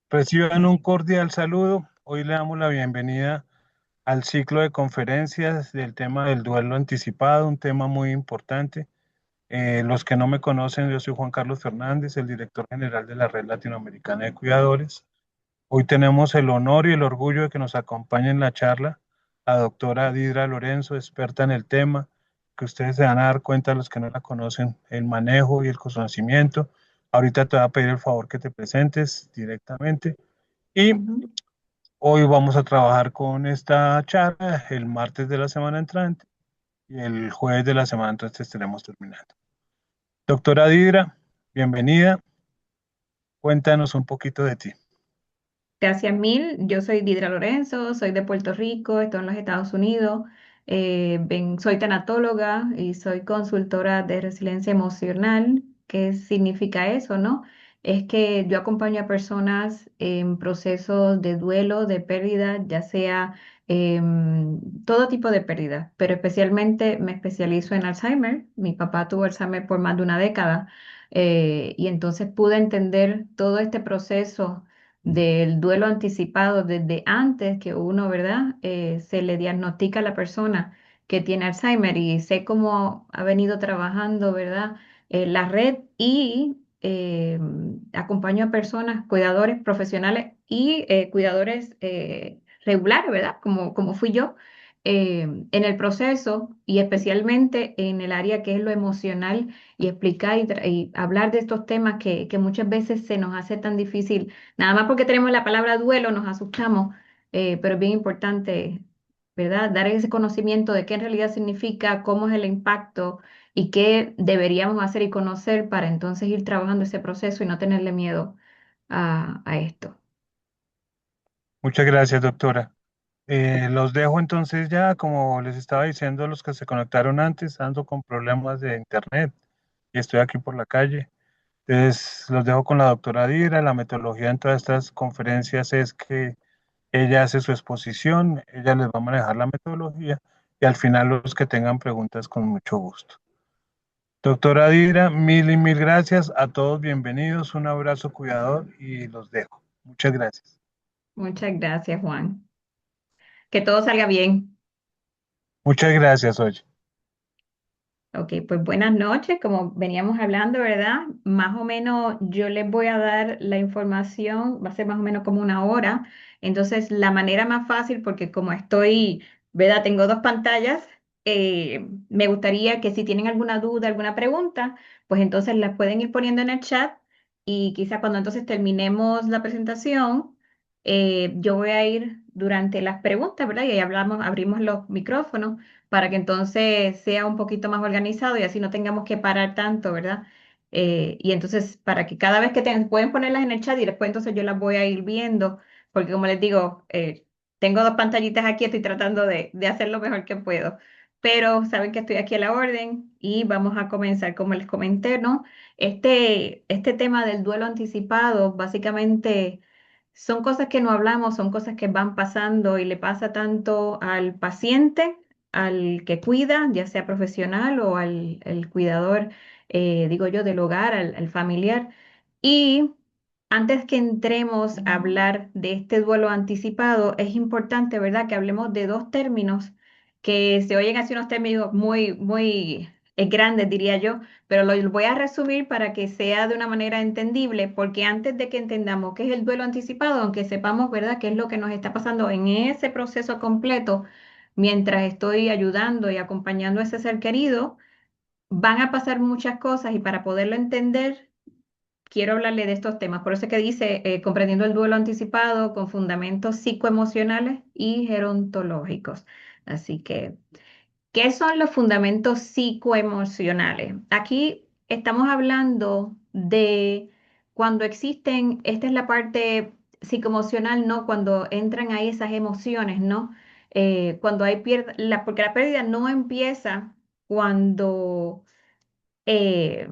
Reciban un cordial saludo. Hoy le damos la bienvenida al ciclo de conferencias del tema del duelo anticipado, un tema muy importante. Los que no me conocen, yo soy Juan Carlos Fernández, el director general de la Red Latinoamericana de Cuidadores. Hoy tenemos el honor y el orgullo de que nos acompañe en la charla la doctora Didra Lorenzo, experta en el tema, que ustedes se van a dar cuenta, los que no la conocen, el manejo y el conocimiento. Ahorita te voy a pedir el favor que te presentes directamente. Y Ujú. hoy vamos a trabajar con esta charla el martes de la semana entrante y el jueves de la semana entrante estaremos terminando. Doctora Didra, bienvenida. Cuéntanos un poquito de ti. Gracias mil. Yo soy Didra Lorenzo, soy de Puerto Rico, estoy en los Estados Unidos. Soy tanatóloga y soy consultora de resiliencia emocional. ¿Qué significa eso, no? Es que yo acompaño a personas en procesos de duelo, de pérdida, ya sea todo tipo de pérdida, pero especialmente me especializo en Alzheimer. Mi papá tuvo Alzheimer por más de una década, y entonces pude entender todo este proceso del duelo anticipado desde antes que uno, ¿verdad? Se le diagnostica a la persona que tiene Alzheimer, y sé cómo ha venido trabajando, ¿verdad? La red, y acompaño a personas, cuidadores profesionales y cuidadores regulares, ¿verdad? Como fui yo. En el proceso, y especialmente en el área que es lo emocional, y explicar y hablar de estos temas que muchas veces se nos hace tan difícil. Nada más porque tenemos la palabra duelo nos asustamos, pero es bien importante, ¿verdad? Dar ese conocimiento de qué en realidad significa, cómo es el impacto y qué deberíamos hacer y conocer para entonces ir trabajando ese proceso y no tenerle miedo a esto. Muchas gracias, doctora. Los dejo entonces ya, como les estaba diciendo, los que se conectaron antes, ando con problemas de internet y estoy aquí por la calle. Entonces, los dejo con la doctora Dira. La metodología en todas estas conferencias es que ella hace su exposición, ella les va a manejar la metodología y al final los que tengan preguntas con mucho gusto. Doctora Dira, mil y mil gracias a todos, bienvenidos, un abrazo cuidador y los dejo. Muchas gracias. Muchas gracias, Juan. Que todo salga bien. Muchas gracias, oye. Ok, pues buenas noches, como veníamos hablando, ¿verdad? Más o menos yo les voy a dar la información, va a ser más o menos como una hora. Entonces, la manera más fácil, porque como estoy, ¿verdad? Tengo dos pantallas, me gustaría que si tienen alguna duda, alguna pregunta, pues entonces las pueden ir poniendo en el chat, y quizá cuando entonces terminemos la presentación, yo voy a ir durante las preguntas, ¿verdad? Y ahí hablamos, abrimos los micrófonos para que entonces sea un poquito más organizado y así no tengamos que parar tanto, ¿verdad? Y entonces, para que cada vez que pueden ponerlas en el chat y después entonces yo las voy a ir viendo, porque como les digo, tengo dos pantallitas aquí, estoy tratando de hacer lo mejor que puedo. Pero saben que estoy aquí a la orden y vamos a comenzar, como les comenté, ¿no? Este tema del duelo anticipado, básicamente son cosas que no hablamos, son cosas que van pasando y le pasa tanto al paciente, al que cuida, ya sea profesional o al el cuidador, digo yo, del hogar, al familiar. Y antes que entremos a hablar de este duelo anticipado, es importante, ¿verdad?, que hablemos de dos términos que se oyen así, unos términos muy grandes, diría yo, pero lo voy a resumir para que sea de una manera entendible, porque antes de que entendamos qué es el duelo anticipado, aunque sepamos, ¿verdad?, qué es lo que nos está pasando en ese proceso completo, mientras estoy ayudando y acompañando a ese ser querido, van a pasar muchas cosas, y para poderlo entender, quiero hablarle de estos temas. Por eso es que dice, comprendiendo el duelo anticipado con fundamentos psicoemocionales y gerontológicos. Así que, ¿qué son los fundamentos psicoemocionales? Aquí estamos hablando de cuando existen, esta es la parte psicoemocional, ¿no? Cuando entran ahí esas emociones, ¿no? Cuando hay porque la pérdida no empieza cuando eh,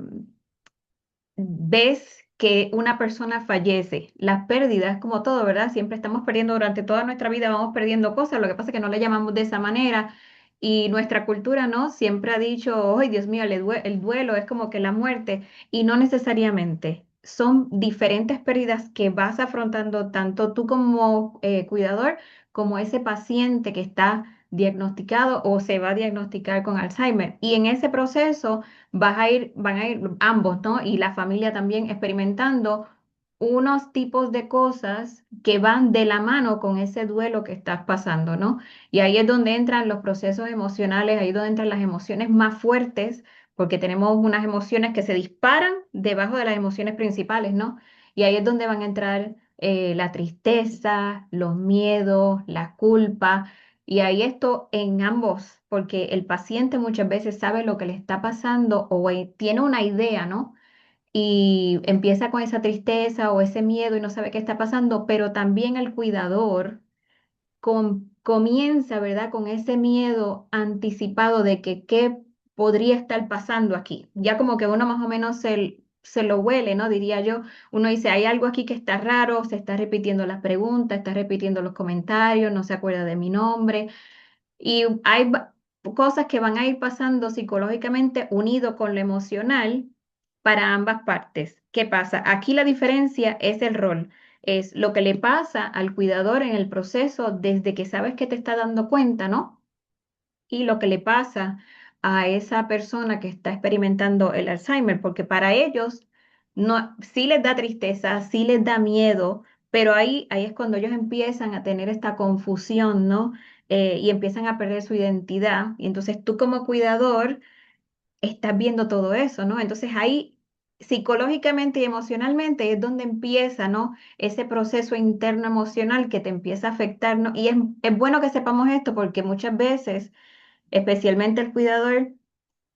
ves que una persona fallece. Las pérdidas, como todo, ¿verdad? Siempre estamos perdiendo durante toda nuestra vida, vamos perdiendo cosas. Lo que pasa es que no le llamamos de esa manera. Y nuestra cultura, ¿no? Siempre ha dicho, ¡ay, Dios mío, el duelo es como que la muerte! Y no necesariamente. son diferentes pérdidas que vas afrontando tanto tú como cuidador como ese paciente que está diagnosticado o se va a diagnosticar con Alzheimer. Y en ese proceso van a ir ambos, ¿no? Y la familia también experimentando unos tipos de cosas que van de la mano con ese duelo que estás pasando, ¿no? Y ahí es donde entran los procesos emocionales, ahí es donde entran las emociones más fuertes, porque tenemos unas emociones que se disparan debajo de las emociones principales, ¿no? Y ahí es donde van a entrar la tristeza, los miedos, la culpa, y ahí esto en ambos, porque el paciente muchas veces sabe lo que le está pasando o tiene una idea, ¿no? Y empieza con esa tristeza o ese miedo y no sabe qué está pasando, pero también el cuidador comienza, ¿verdad? Con ese miedo anticipado de que qué podría estar pasando aquí. Ya como que uno más o menos se lo huele, ¿no? Diría yo. Uno dice, hay algo aquí que está raro, se está repitiendo las preguntas, está repitiendo los comentarios, no se acuerda de mi nombre. Y hay cosas que van a ir pasando psicológicamente unido con lo emocional para ambas partes. ¿Qué pasa? Aquí la diferencia es el rol, es lo que le pasa al cuidador en el proceso desde que sabes que te está dando cuenta, ¿no? Y lo que le pasa a esa persona que está experimentando el Alzheimer, porque para ellos no, sí les da tristeza, sí les da miedo, pero ahí es cuando ellos empiezan a tener esta confusión, ¿no? Y empiezan a perder su identidad. Y entonces tú como cuidador estás viendo todo eso, ¿no? Entonces ahí psicológicamente y emocionalmente es donde empieza, ¿no? Ese proceso interno emocional que te empieza a afectar, ¿no? Y es bueno que sepamos esto porque muchas veces especialmente el cuidador,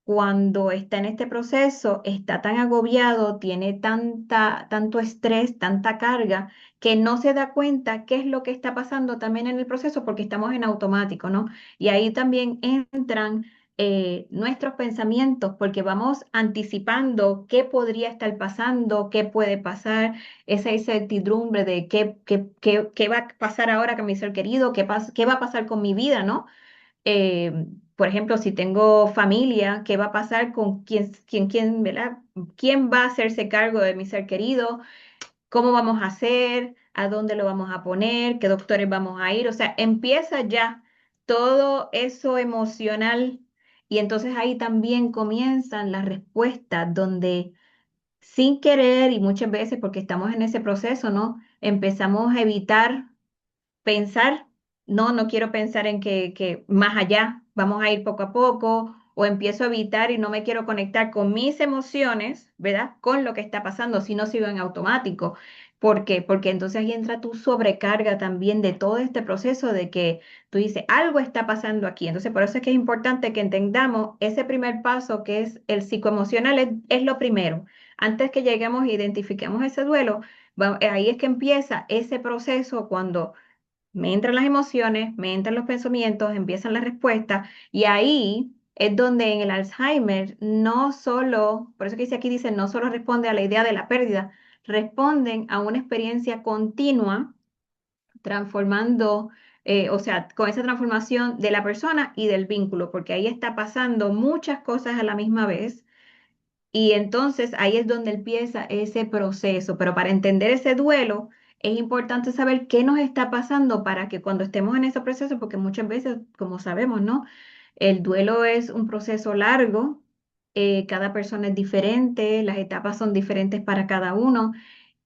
cuando está en este proceso, está tan agobiado, tiene tanto estrés, tanta carga, que no se da cuenta qué es lo que está pasando también en el proceso porque estamos en automático, ¿no? Y ahí también entran nuestros pensamientos porque vamos anticipando qué podría estar pasando, qué puede pasar, esa incertidumbre de qué va a pasar ahora con mi ser querido, qué va a pasar con mi vida, ¿no? Por ejemplo, si tengo familia, ¿qué va a pasar con ¿verdad? ¿Quién va a hacerse cargo de mi ser querido? ¿Cómo vamos a hacer? ¿A dónde lo vamos a poner? ¿Qué doctores vamos a ir? O sea, empieza ya todo eso emocional y entonces ahí también comienzan las respuestas donde sin querer y muchas veces porque estamos en ese proceso, ¿no? Empezamos a evitar pensar, no, no quiero pensar en que más allá, vamos a ir poco a poco, o empiezo a evitar y no me quiero conectar con mis emociones, ¿verdad? Con lo que está pasando, si no sigo en automático. ¿Por qué? Porque entonces ahí entra tu sobrecarga también de todo este proceso de que tú dices, algo está pasando aquí. Entonces, por eso es que es importante que entendamos ese primer paso que es el psicoemocional, es lo primero. Antes que lleguemos e identifiquemos ese duelo, ahí es que empieza ese proceso cuando me entran las emociones, me entran los pensamientos, empiezan las respuestas y ahí es donde en el Alzheimer no solo, por eso que dice aquí, dice, no solo responde a la idea de la pérdida, responden a una experiencia continua transformando, o sea, con esa transformación de la persona y del vínculo, porque ahí está pasando muchas cosas a la misma vez y entonces ahí es donde empieza ese proceso. Pero para entender ese duelo, es importante saber qué nos está pasando para que cuando estemos en ese proceso, porque muchas veces, como sabemos, ¿no? El duelo es un proceso largo, cada persona es diferente, las etapas son diferentes para cada uno.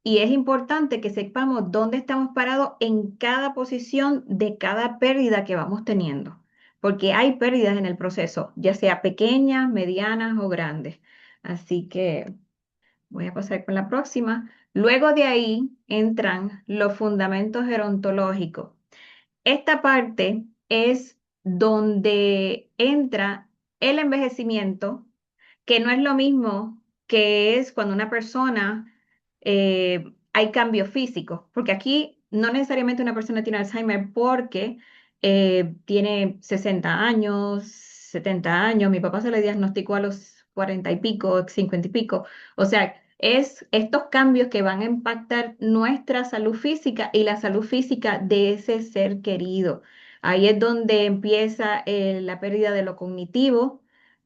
Y es importante que sepamos dónde estamos parados en cada posición de cada pérdida que vamos teniendo, porque hay pérdidas en el proceso, ya sea pequeñas, medianas o grandes. Así que voy a pasar con la próxima. Luego de ahí entran los fundamentos gerontológicos. Esta parte es donde entra el envejecimiento, que no es lo mismo que es cuando una persona hay cambios físicos, porque aquí no necesariamente una persona tiene Alzheimer porque tiene 60 años, 70 años, mi papá se le diagnosticó a los 40 y pico, 50 y pico, o sea, es estos cambios que van a impactar nuestra salud física y la salud física de ese ser querido. Ahí es donde empieza la pérdida de lo cognitivo.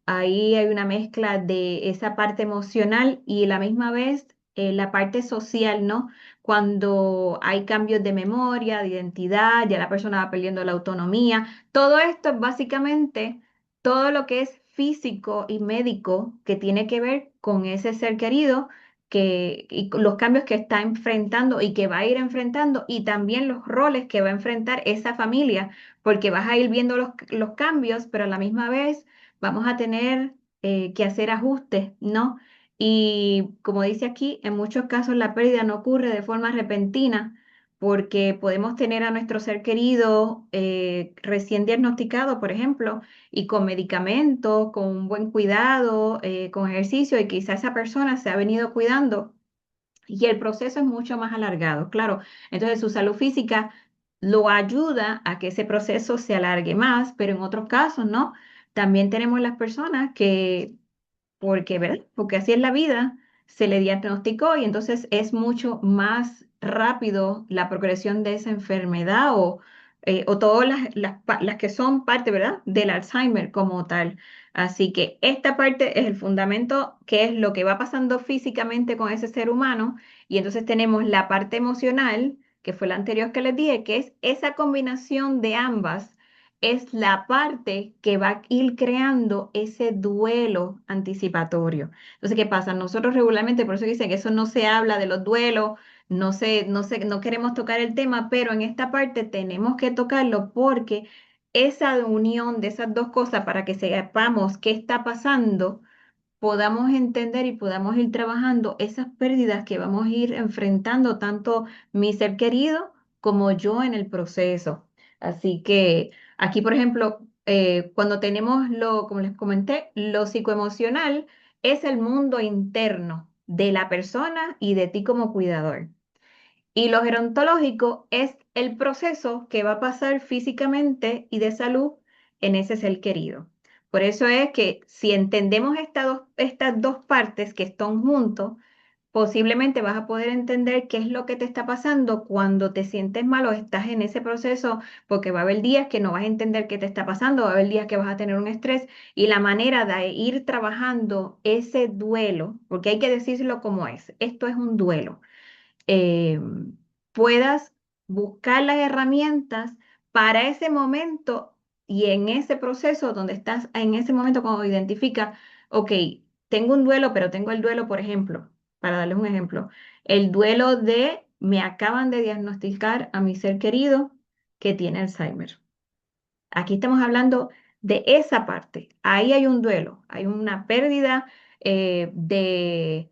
Ahí hay una mezcla de esa parte emocional y a la misma vez la parte social, ¿no? Cuando hay cambios de memoria, de identidad, ya la persona va perdiendo la autonomía. Todo esto es básicamente todo lo que es físico y médico que tiene que ver con ese ser querido y con los cambios que está enfrentando y que va a ir enfrentando y también los roles que va a enfrentar esa familia, porque vas a ir viendo los cambios, pero a la misma vez vamos a tener que hacer ajustes, ¿no? Y como dice aquí, en muchos casos la pérdida no ocurre de forma repentina porque podemos tener a nuestro ser querido recién diagnosticado, por ejemplo, y con medicamentos, con un buen cuidado, con ejercicio, y quizá esa persona se ha venido cuidando y el proceso es mucho más alargado, claro. Entonces su salud física lo ayuda a que ese proceso se alargue más, pero en otros casos, ¿no? También tenemos las personas que porque, ¿verdad? Porque así es la vida, se le diagnosticó y entonces es mucho más rápido la progresión de esa enfermedad o todas las que son parte, ¿verdad? Del Alzheimer como tal. Así que esta parte es el fundamento, que es lo que va pasando físicamente con ese ser humano, y entonces tenemos la parte emocional, que fue la anterior que les dije, que es esa combinación de ambas es la parte que va a ir creando ese duelo anticipatorio. Entonces, ¿qué pasa? Nosotros regularmente, por eso dicen que eso no se habla de los duelos, no queremos tocar el tema, pero en esta parte tenemos que tocarlo porque esa unión de esas dos cosas para que sepamos qué está pasando podamos entender y podamos ir trabajando esas pérdidas que vamos a ir enfrentando, tanto mi ser querido como yo en el proceso. Así que aquí, por ejemplo, cuando tenemos como les comenté, lo psicoemocional es el mundo interno de la persona y de ti como cuidador. Y lo gerontológico es el proceso que va a pasar físicamente y de salud en ese ser querido. Por eso es que si entendemos estas dos partes que están juntos, posiblemente vas a poder entender qué es lo que te está pasando cuando te sientes mal o estás en ese proceso, porque va a haber días que no vas a entender qué te está pasando, va a haber días que vas a tener un estrés y la manera de ir trabajando ese duelo, porque hay que decirlo como es, esto es un duelo eh, puedas buscar las herramientas para ese momento y en ese proceso donde estás, en ese momento cuando identifica, ok, tengo un duelo, pero tengo el duelo, por ejemplo, para darles un ejemplo, el duelo de me acaban de diagnosticar a mi ser querido que tiene Alzheimer. Aquí estamos hablando de esa parte. Ahí hay un duelo, hay una pérdida de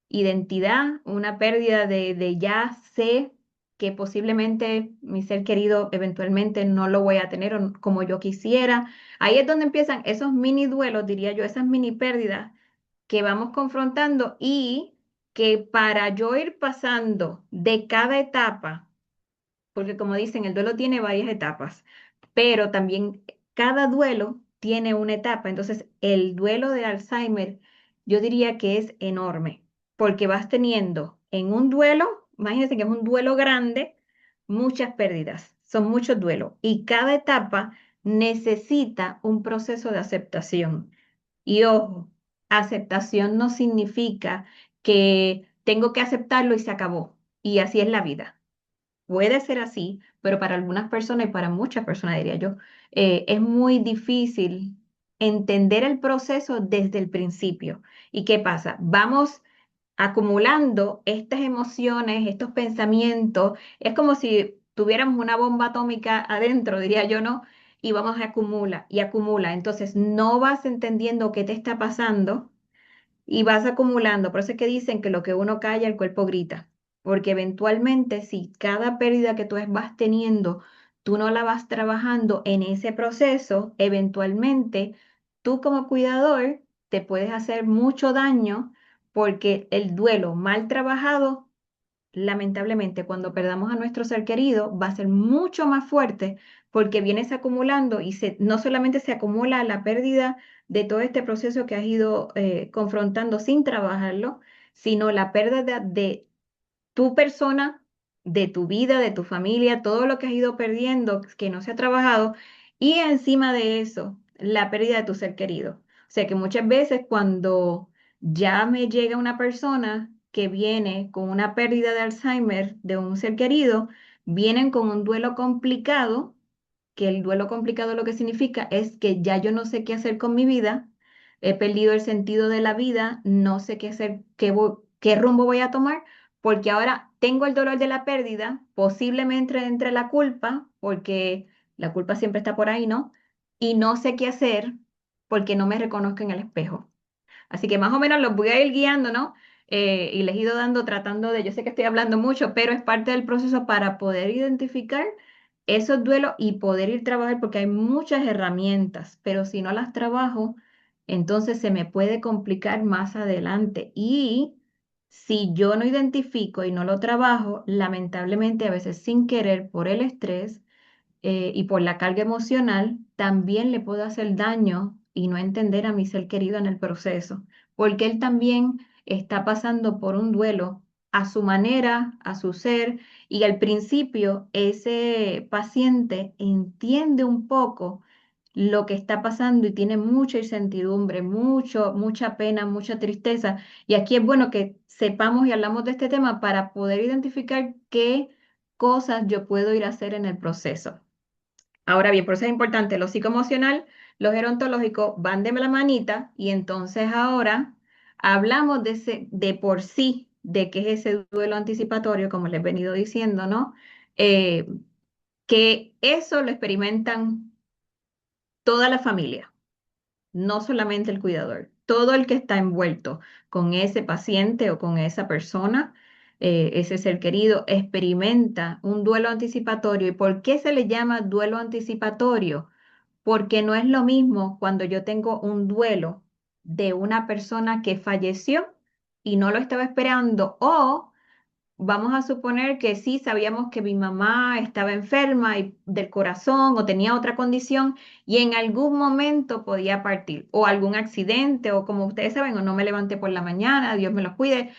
identidad, una pérdida de ya sé que posiblemente mi ser querido eventualmente no lo voy a tener como yo quisiera. Ahí es donde empiezan esos mini duelos, diría yo, esas mini pérdidas que vamos confrontando y que para yo ir pasando de cada etapa, porque como dicen, el duelo tiene varias etapas, pero también cada duelo tiene una etapa. Entonces, el duelo de Alzheimer, yo diría que es enorme, porque vas teniendo en un duelo, imagínense que es un duelo grande, muchas pérdidas, son muchos duelos, y cada etapa necesita un proceso de aceptación. Y ojo, aceptación no significa que tengo que aceptarlo y se acabó, y así es la vida. Puede ser así, pero para algunas personas y para muchas personas, diría yo, es muy difícil entender el proceso desde el principio. ¿Y qué pasa? Vamos acumulando estas emociones, estos pensamientos. Es como si tuviéramos una bomba atómica adentro, diría yo, ¿no? Y vamos a acumula y acumula. Entonces no vas entendiendo qué te está pasando y vas acumulando. Por eso es que dicen que lo que uno calla, el cuerpo grita. Porque eventualmente, si cada pérdida que tú vas teniendo, tú no la vas trabajando en ese proceso, eventualmente tú como cuidador te puedes hacer mucho daño porque el duelo mal trabajado lamentablemente, cuando perdamos a nuestro ser querido, va a ser mucho más fuerte porque vienes acumulando y no solamente se acumula la pérdida de todo este proceso que has ido confrontando sin trabajarlo, sino la pérdida de tu persona, de tu vida, de tu familia, todo lo que has ido perdiendo, que no se ha trabajado, y encima de eso, la pérdida de tu ser querido. O sea que muchas veces cuando ya me llega una persona que viene con una pérdida de Alzheimer de un ser querido, vienen con un duelo complicado, que el duelo complicado lo que significa es que ya yo no sé qué hacer con mi vida, he perdido el sentido de la vida, no sé qué hacer, qué rumbo voy a tomar, porque ahora tengo el dolor de la pérdida, posiblemente entre la culpa, porque la culpa siempre está por ahí, ¿no? Y no sé qué hacer porque no me reconozco en el espejo. Así que más o menos los voy a ir guiando, ¿no? Y les he ido dando, tratando de, yo sé que estoy hablando mucho, pero es parte del proceso para poder identificar esos duelos y poder ir a trabajar, porque hay muchas herramientas, pero si no las trabajo, entonces se me puede complicar más adelante. Y si yo no identifico y no lo trabajo, lamentablemente a veces sin querer por el estrés, y por la carga emocional, también le puedo hacer daño y no entender a mi ser querido en el proceso, porque él también está pasando por un duelo a su manera, a su ser, y al principio ese paciente entiende un poco lo que está pasando y tiene mucha incertidumbre, mucha pena, mucha tristeza. Y aquí es bueno que sepamos y hablamos de este tema para poder identificar qué cosas yo puedo ir a hacer en el proceso. Ahora bien, por eso es importante, lo psicoemocional, lo gerontológico van de la manita y entonces ahora hablamos de por sí, de qué es ese duelo anticipatorio, como les he venido diciendo, ¿no? Eh, que eso lo experimentan toda la familia, no solamente el cuidador, todo el que está envuelto con ese paciente o con esa persona, ese ser querido, experimenta un duelo anticipatorio. ¿Y por qué se le llama duelo anticipatorio? Porque no es lo mismo cuando yo tengo un duelo de una persona que falleció y no lo estaba esperando, o vamos a suponer que sí sabíamos que mi mamá estaba enferma del corazón o tenía otra condición y en algún momento podía partir, o algún accidente, o como ustedes saben, o no me levanté por la mañana, Dios me los cuide,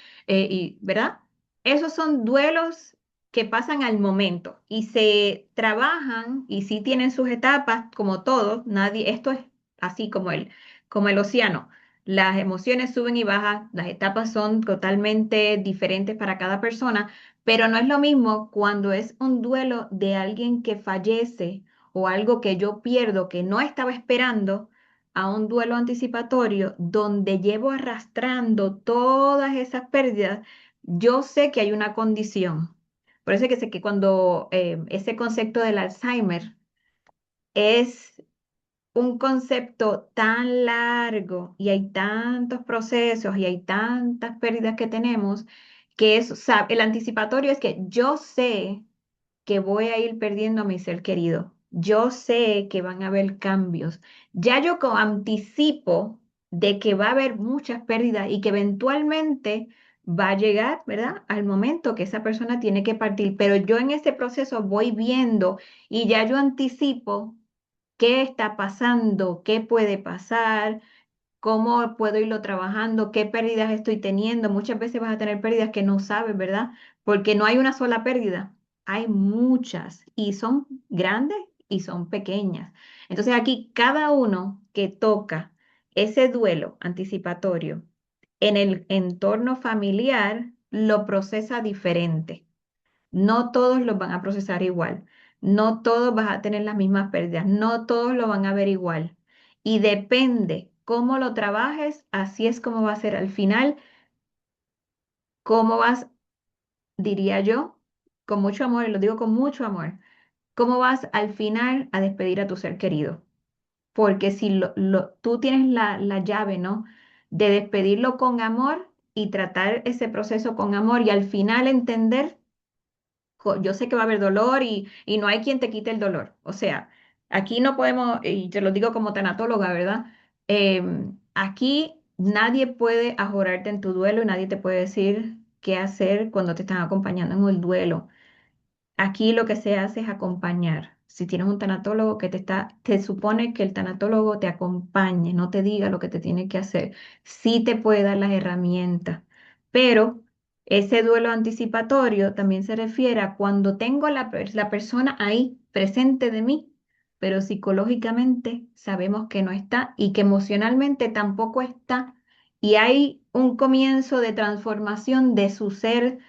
¿verdad? Esos son duelos que pasan al momento y se trabajan y sí tienen sus etapas, como todos, nadie, esto es así como el océano. Las emociones suben y bajan, las etapas son totalmente diferentes para cada persona, pero no es lo mismo cuando es un duelo de alguien que fallece o algo que yo pierdo que no estaba esperando, a un duelo anticipatorio donde llevo arrastrando todas esas pérdidas. Yo sé que hay una condición. Por eso es que sé que cuando ese concepto del Alzheimer es un concepto tan largo y hay tantos procesos y hay tantas pérdidas que tenemos, que es, o sea, el anticipatorio es que yo sé que voy a ir perdiendo a mi ser querido. Yo sé que van a haber cambios. Ya yo anticipo de que va a haber muchas pérdidas y que eventualmente va a llegar, ¿verdad? Al momento que esa persona tiene que partir. Pero yo en ese proceso voy viendo y ya yo anticipo qué está pasando, qué puede pasar, cómo puedo irlo trabajando, qué pérdidas estoy teniendo. Muchas veces vas a tener pérdidas que no sabes, ¿verdad? Porque no hay una sola pérdida, hay muchas y son grandes y son pequeñas. Entonces aquí cada uno que toca ese duelo anticipatorio en el entorno familiar lo procesa diferente. No todos los van a procesar igual. No todos van a tener las mismas pérdidas. No todos lo van a ver igual. Y depende cómo lo trabajes, así es como va a ser al final, cómo vas, diría yo, con mucho amor, y lo digo con mucho amor, cómo vas al final a despedir a tu ser querido. Porque si tú tienes la llave, ¿no? De despedirlo con amor y tratar ese proceso con amor y al final entender, yo sé que va a haber dolor y no hay quien te quite el dolor. O sea, aquí no podemos, y te lo digo como tanatóloga, ¿verdad? Aquí nadie puede ajorarte en tu duelo y nadie te puede decir qué hacer cuando te están acompañando en el duelo. Aquí lo que se hace es acompañar. Si tienes un tanatólogo que te supone que el tanatólogo te acompañe, no te diga lo que te tiene que hacer. Sí te puede dar las herramientas, pero ese duelo anticipatorio también se refiere a cuando tengo la persona ahí presente de mí, pero psicológicamente sabemos que no está y que emocionalmente tampoco está y hay un comienzo de transformación de su ser.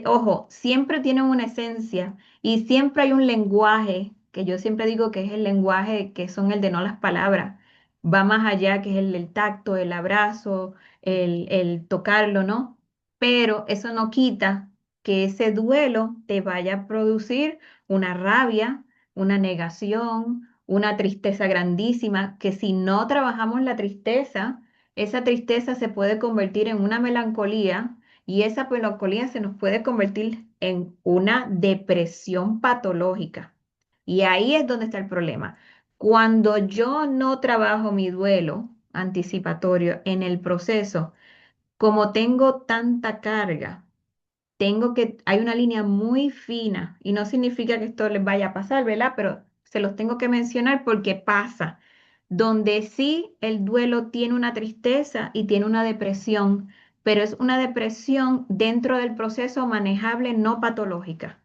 Ojo, siempre tienen una esencia y siempre hay un lenguaje, que yo siempre digo que es el lenguaje que son el de no las palabras. Va más allá, que es el del tacto, el abrazo, el tocarlo, ¿no? Pero eso no quita que ese duelo te vaya a producir una rabia, una negación, una tristeza grandísima, que si no trabajamos la tristeza, esa tristeza se puede convertir en una melancolía y esa melancolía se nos puede convertir en una depresión patológica. Y ahí es donde está el problema. Cuando yo no trabajo mi duelo anticipatorio en el proceso, como tengo tanta carga, hay una línea muy fina y no significa que esto les vaya a pasar, ¿verdad? Pero se los tengo que mencionar porque pasa, donde sí el duelo tiene una tristeza y tiene una depresión, pero es una depresión dentro del proceso manejable, no patológica.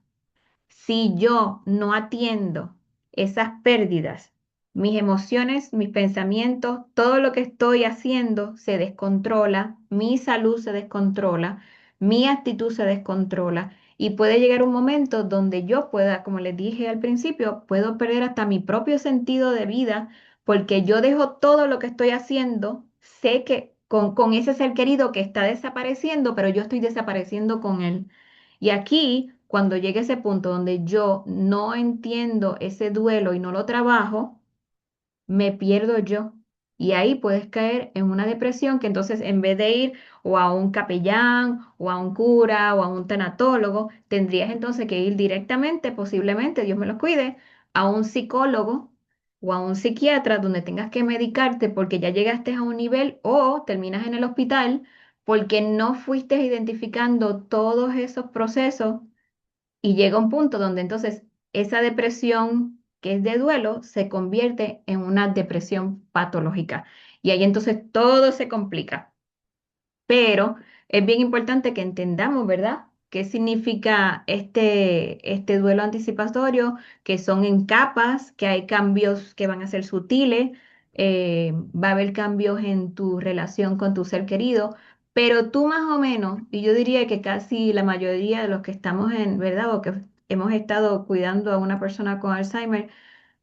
Si yo no atiendo esas pérdidas, mis emociones, mis pensamientos, todo lo que estoy haciendo se descontrola, mi salud se descontrola, mi actitud se descontrola y puede llegar un momento donde yo pueda, como les dije al principio, puedo perder hasta mi propio sentido de vida porque yo dejo todo lo que estoy haciendo, sé que con ese ser querido que está desapareciendo, pero yo estoy desapareciendo con él. Y aquí, cuando llegue ese punto donde yo no entiendo ese duelo y no lo trabajo, me pierdo yo. Y ahí puedes caer en una depresión que entonces en vez de ir o a un capellán o a un cura o a un tanatólogo, tendrías entonces que ir directamente, posiblemente, Dios me lo cuide, a un psicólogo o a un psiquiatra donde tengas que medicarte porque ya llegaste a un nivel o terminas en el hospital porque no fuiste identificando todos esos procesos y llega un punto donde entonces esa depresión que es de duelo se convierte en una depresión patológica. Y ahí entonces todo se complica. Pero es bien importante que entendamos, ¿verdad? ¿Qué significa este duelo anticipatorio? Que son en capas, que hay cambios que van a ser sutiles, va a haber cambios en tu relación con tu ser querido, pero tú más o menos, y yo diría que casi la mayoría de los que estamos en, ¿verdad? O que hemos estado cuidando a una persona con Alzheimer,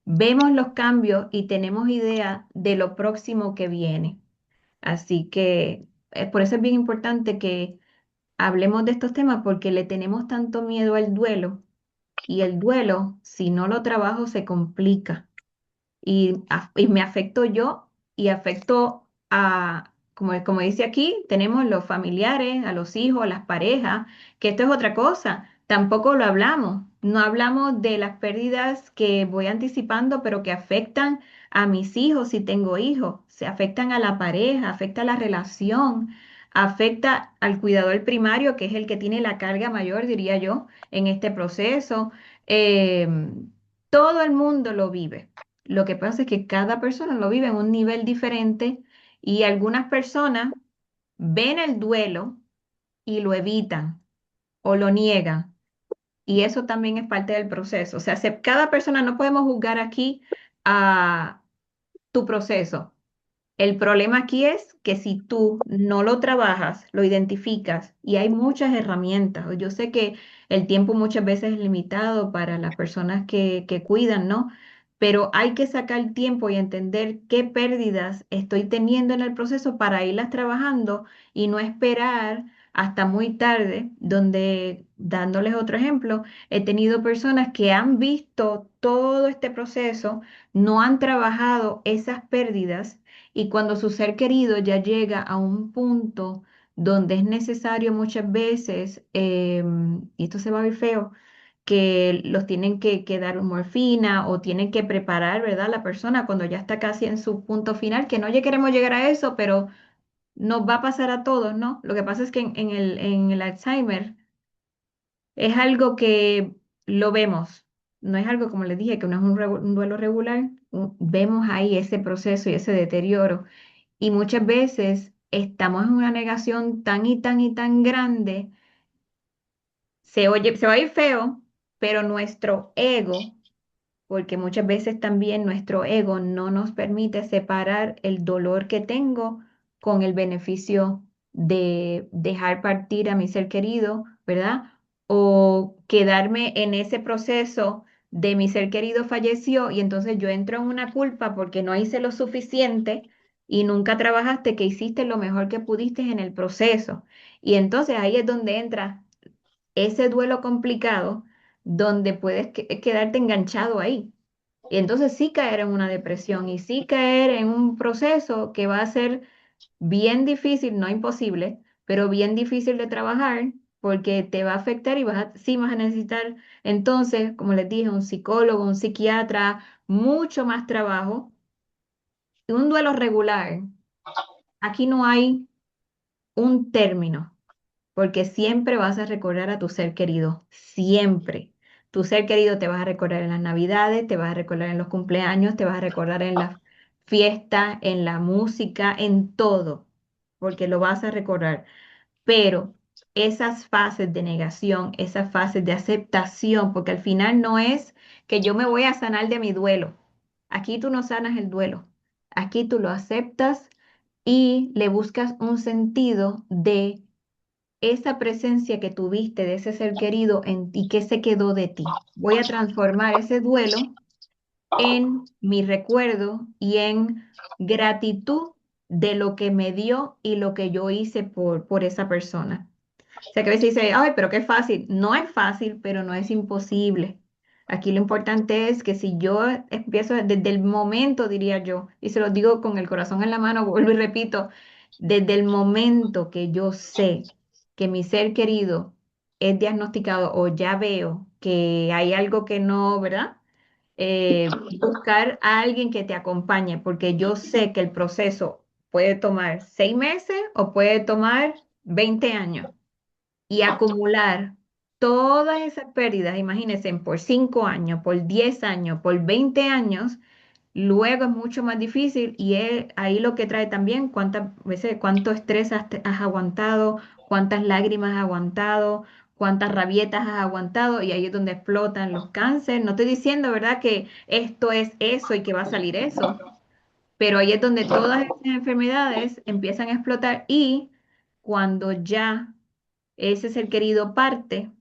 vemos los cambios y tenemos idea de lo próximo que viene. Así que por eso es bien importante que hablemos de estos temas porque le tenemos tanto miedo al duelo y el duelo, si no lo trabajo, se complica y me afecto yo y afecto a, como dice aquí, tenemos los familiares, a los hijos, a las parejas, que esto es otra cosa, tampoco lo hablamos, no hablamos de las pérdidas que voy anticipando, pero que afectan a mis hijos si tengo hijos, se afectan a la pareja, afecta a la relación. Afecta al cuidador primario, que es el que tiene la carga mayor, diría yo, en este proceso. Todo el mundo lo vive. Lo que pasa es que cada persona lo vive en un nivel diferente y algunas personas ven el duelo y lo evitan o lo niegan. Y eso también es parte del proceso. O sea, cada persona no podemos juzgar aquí a tu proceso. El problema aquí es que si tú no lo trabajas, lo identificas y hay muchas herramientas. Yo sé que el tiempo muchas veces es limitado para las personas que cuidan, ¿no? Pero hay que sacar tiempo y entender qué pérdidas estoy teniendo en el proceso para irlas trabajando y no esperar hasta muy tarde, donde, dándoles otro ejemplo, he tenido personas que han visto todo este proceso, no han trabajado esas pérdidas y cuando su ser querido ya llega a un punto donde es necesario muchas veces, y esto se va a ver feo, que los tienen que dar morfina o tienen que preparar, ¿verdad? La persona cuando ya está casi en su punto final, que no ya queremos llegar a eso, pero nos va a pasar a todos, ¿no? Lo que pasa es que en el Alzheimer es algo que lo vemos, no es algo, como les dije, que no es un duelo regular, vemos ahí ese proceso y ese deterioro. Y muchas veces estamos en una negación tan y tan y tan grande, se va a ir feo, pero nuestro ego, porque muchas veces también nuestro ego no nos permite separar el dolor que tengo con el beneficio de dejar partir a mi ser querido, ¿verdad? O quedarme en ese proceso de mi ser querido falleció y entonces yo entro en una culpa porque no hice lo suficiente y nunca trabajaste, que hiciste lo mejor que pudiste en el proceso. Y entonces ahí es donde entra ese duelo complicado, donde puedes quedarte enganchado ahí. Y entonces sí caer en una depresión y sí caer en un proceso que va a ser bien difícil, no imposible, pero bien difícil de trabajar porque te va a afectar y sí vas a necesitar entonces, como les dije, un psicólogo, un psiquiatra, mucho más trabajo. Y un duelo regular, aquí no hay un término, porque siempre vas a recordar a tu ser querido, siempre. Tu ser querido te vas a recordar en las navidades, te vas a recordar en los cumpleaños, te vas a recordar en la fiesta, en la música, en todo, porque lo vas a recordar. Pero esas fases de negación, esas fases de aceptación, porque al final no es que yo me voy a sanar de mi duelo. Aquí tú no sanas el duelo. Aquí tú lo aceptas y le buscas un sentido de esa presencia que tuviste de ese ser querido en ti, que se quedó de ti. Voy a transformar ese duelo en mi recuerdo y en gratitud de lo que me dio y lo que yo hice por esa persona. O sea que a veces dice, ay, pero qué fácil. No es fácil, pero no es imposible. Aquí lo importante es que si yo empiezo desde el momento, diría yo, y se lo digo con el corazón en la mano, vuelvo y repito, desde el momento que yo sé que mi ser querido es diagnosticado o ya veo que hay algo que no, ¿verdad? Buscar a alguien que te acompañe, porque yo sé que el proceso puede tomar 6 meses o puede tomar 20 años y acumular todas esas pérdidas, imagínense, por 5 años, por 10 años, por 20 años, luego es mucho más difícil y es ahí lo que trae también cuántas veces, cuánto estrés has aguantado, cuántas lágrimas has aguantado, cuántas rabietas has aguantado y ahí es donde explotan los cánceres. No estoy diciendo, ¿verdad?, que esto es eso y que va a salir eso, pero ahí es donde todas esas enfermedades empiezan a explotar y cuando ya ese ser querido parte,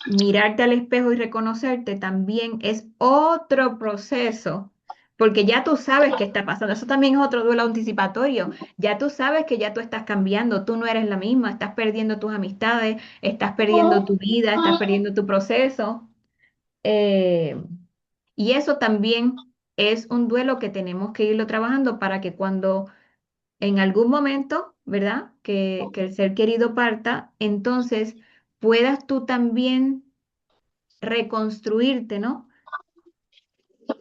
mirarte al espejo y reconocerte también es otro proceso, porque ya tú sabes qué está pasando. Eso también es otro duelo anticipatorio. Ya tú sabes que ya tú estás cambiando, tú no eres la misma, estás perdiendo tus amistades, estás perdiendo tu vida, estás perdiendo tu proceso. Eh, y eso también es un duelo que tenemos que irlo trabajando para que cuando en algún momento, ¿verdad? Que el ser querido parta, entonces puedas tú también reconstruirte, ¿no?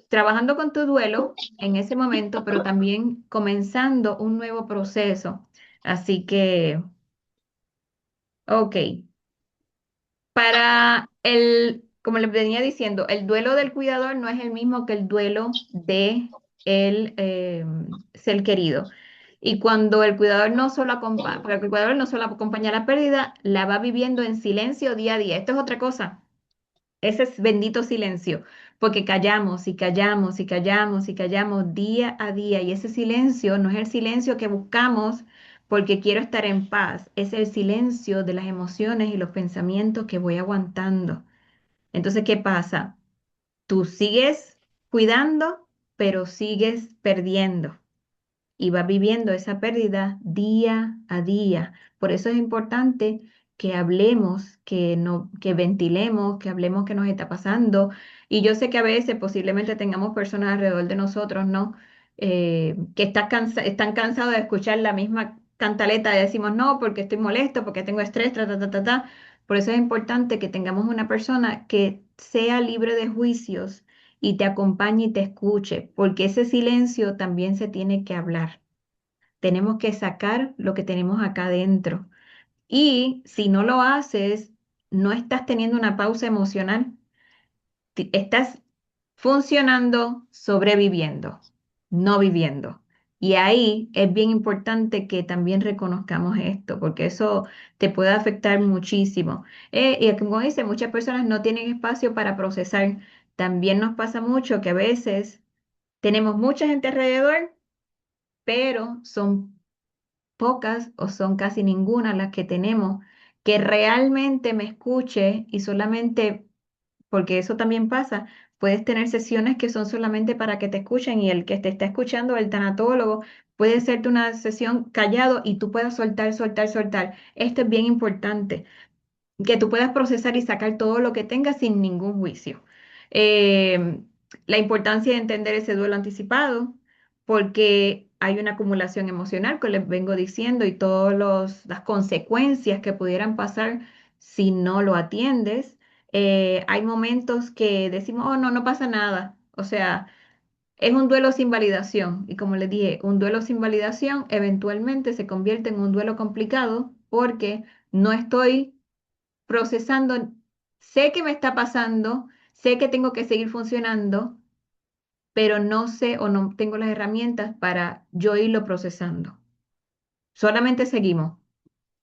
Trabajando con tu duelo en ese momento, pero también comenzando un nuevo proceso. Así que, ok, para como les venía diciendo, el duelo del cuidador no es el mismo que el duelo de el ser querido. Y cuando el cuidador no solo acompaña, porque el cuidador no solo acompaña la pérdida, la va viviendo en silencio día a día. Esto es otra cosa. Ese es bendito silencio, porque callamos y callamos y callamos y callamos día a día. Y ese silencio no es el silencio que buscamos porque quiero estar en paz, es el silencio de las emociones y los pensamientos que voy aguantando. Entonces, ¿qué pasa? Tú sigues cuidando, pero sigues perdiendo y va viviendo esa pérdida día a día. Por eso es importante que hablemos, que no, que ventilemos, que hablemos qué nos está pasando. Y yo sé que a veces posiblemente tengamos personas alrededor de nosotros, ¿no? Que están cansados de escuchar la misma cantaleta y decimos, no, porque estoy molesto, porque tengo estrés, ta, ta, ta, ta, ta. Por eso es importante que tengamos una persona que sea libre de juicios y te acompañe y te escuche, porque ese silencio también se tiene que hablar. Tenemos que sacar lo que tenemos acá adentro. Y si no lo haces, no estás teniendo una pausa emocional, estás funcionando, sobreviviendo, no viviendo. Y ahí es bien importante que también reconozcamos esto, porque eso te puede afectar muchísimo. Y como dice, muchas personas no tienen espacio para procesar. También nos pasa mucho que a veces tenemos mucha gente alrededor, pero son pocas o son casi ninguna las que tenemos que realmente me escuche y solamente, porque eso también pasa, puedes tener sesiones que son solamente para que te escuchen y el que te está escuchando, el tanatólogo, puede hacerte una sesión callado y tú puedas soltar, soltar, soltar. Esto es bien importante que tú puedas procesar y sacar todo lo que tengas sin ningún juicio. Eh, la importancia de entender ese duelo anticipado, porque hay una acumulación emocional que les vengo diciendo y todas las consecuencias que pudieran pasar si no lo atiendes. Hay momentos que decimos, oh, no, no pasa nada. O sea, es un duelo sin validación. Y como les dije, un duelo sin validación eventualmente se convierte en un duelo complicado porque no estoy procesando, sé que me está pasando, sé que tengo que seguir funcionando, pero no sé o no tengo las herramientas para yo irlo procesando. Solamente seguimos.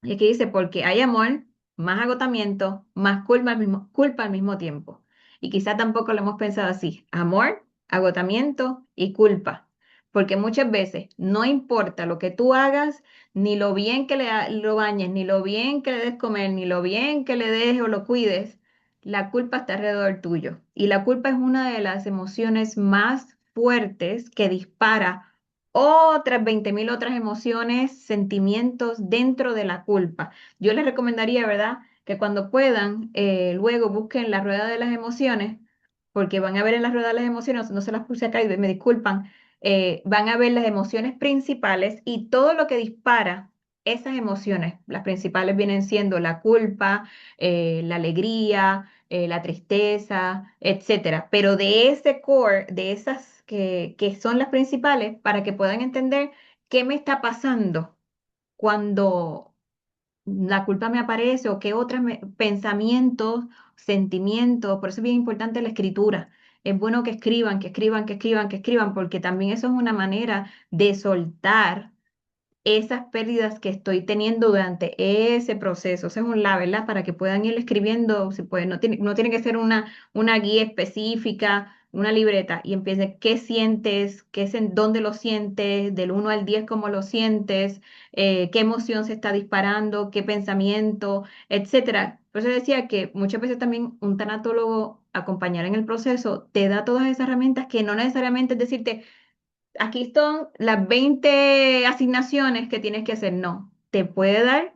Y aquí dice, porque hay amor, más agotamiento, más culpa al mismo tiempo. Y quizá tampoco lo hemos pensado así, amor, agotamiento y culpa. Porque muchas veces no importa lo que tú hagas, ni lo bien que lo bañes, ni lo bien que le des comer, ni lo bien que le des o lo cuides, la culpa está alrededor tuyo. Y la culpa es una de las emociones más fuertes que dispara otras 20.000 otras emociones, sentimientos dentro de la culpa. Yo les recomendaría, ¿verdad? Que cuando puedan, luego busquen la rueda de las emociones, porque van a ver en la rueda de las emociones, no se las puse acá y me disculpan, van a ver las emociones principales y todo lo que dispara esas emociones. Las principales vienen siendo la culpa, la alegría, la tristeza, etcétera. Pero de ese core, de esas que son las principales, para que puedan entender qué me está pasando cuando la culpa me aparece o qué otros pensamientos, sentimientos. Por eso es bien importante la escritura. Es bueno que escriban, que escriban, que escriban, que escriban, porque también eso es una manera de soltar esas pérdidas que estoy teniendo durante ese proceso. Ese es un la, ¿verdad? Para que puedan ir escribiendo, si puede, no tiene que ser una guía específica, una libreta, y empiece, ¿qué sientes? ¿Dónde lo sientes? Del 1 al 10, ¿cómo lo sientes? ¿Qué emoción se está disparando? ¿Qué pensamiento? Etcétera. Por eso decía que muchas veces también un tanatólogo acompañar en el proceso te da todas esas herramientas que no necesariamente es decirte, aquí son las 20 asignaciones que tienes que hacer. No, te puede dar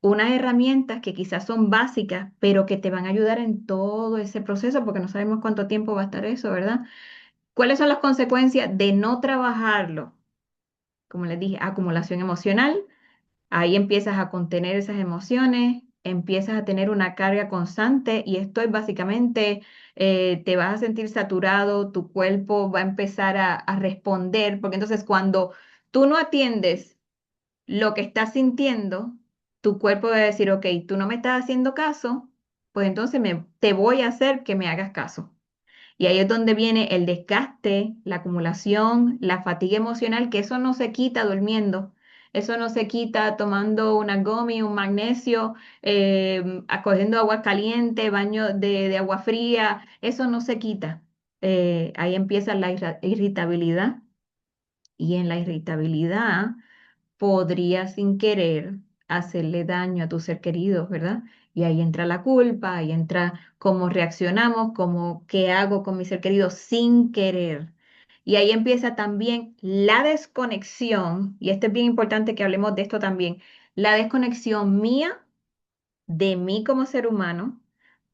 unas herramientas que quizás son básicas, pero que te van a ayudar en todo ese proceso, porque no sabemos cuánto tiempo va a estar eso, ¿verdad? ¿Cuáles son las consecuencias de no trabajarlo? Como les dije, acumulación emocional. Ahí empiezas a contener esas emociones, empiezas a tener una carga constante y esto es básicamente, te vas a sentir saturado, tu cuerpo va a empezar a responder, porque entonces cuando tú no atiendes lo que estás sintiendo, tu cuerpo va a decir, ok, tú no me estás haciendo caso, pues entonces te voy a hacer que me hagas caso. Y ahí es donde viene el desgaste, la acumulación, la fatiga emocional, que eso no se quita durmiendo, eso no se quita tomando una gomi, un magnesio, acogiendo agua caliente, baño de agua fría, eso no se quita. Ahí empieza la irritabilidad y en la irritabilidad podría sin querer hacerle daño a tu ser querido, ¿verdad? Y ahí entra la culpa, ahí entra cómo reaccionamos, cómo qué hago con mi ser querido sin querer. Y ahí empieza también la desconexión, y esto es bien importante que hablemos de esto también, la desconexión mía de mí como ser humano,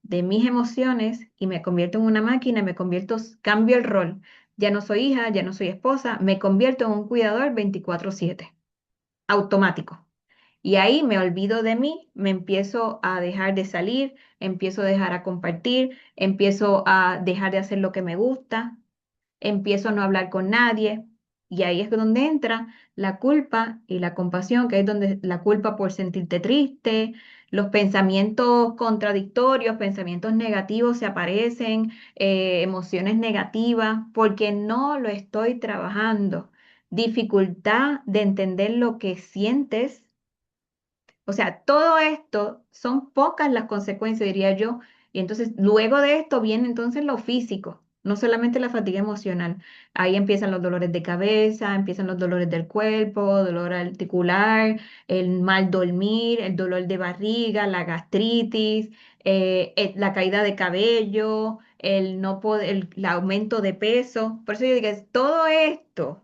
de mis emociones, y me convierto en una máquina, cambio el rol. Ya no soy hija, ya no soy esposa, me convierto en un cuidador 24/7 automático. Y ahí me olvido de mí, me empiezo a dejar de salir, empiezo a dejar a compartir, empiezo a dejar de hacer lo que me gusta, empiezo a no hablar con nadie. Y ahí es donde entra la culpa y la compasión, que es donde la culpa por sentirte triste, los pensamientos contradictorios, pensamientos negativos se aparecen, emociones negativas, porque no lo estoy trabajando. Dificultad de entender lo que sientes. O sea, todo esto son pocas las consecuencias, diría yo. Y entonces, luego de esto viene entonces lo físico. no solamente la fatiga emocional. Ahí empiezan los dolores de cabeza, empiezan los dolores del cuerpo, dolor articular, el mal dormir, el dolor de barriga, la gastritis, la caída de cabello, el no poder, el aumento de peso. Por eso yo digo, es todo esto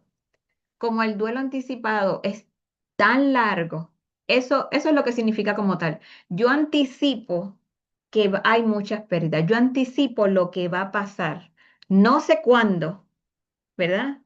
como el duelo anticipado es tan largo, eso es lo que significa como tal. Yo anticipo que hay muchas pérdidas, yo anticipo lo que va a pasar. No sé cuándo, ¿verdad?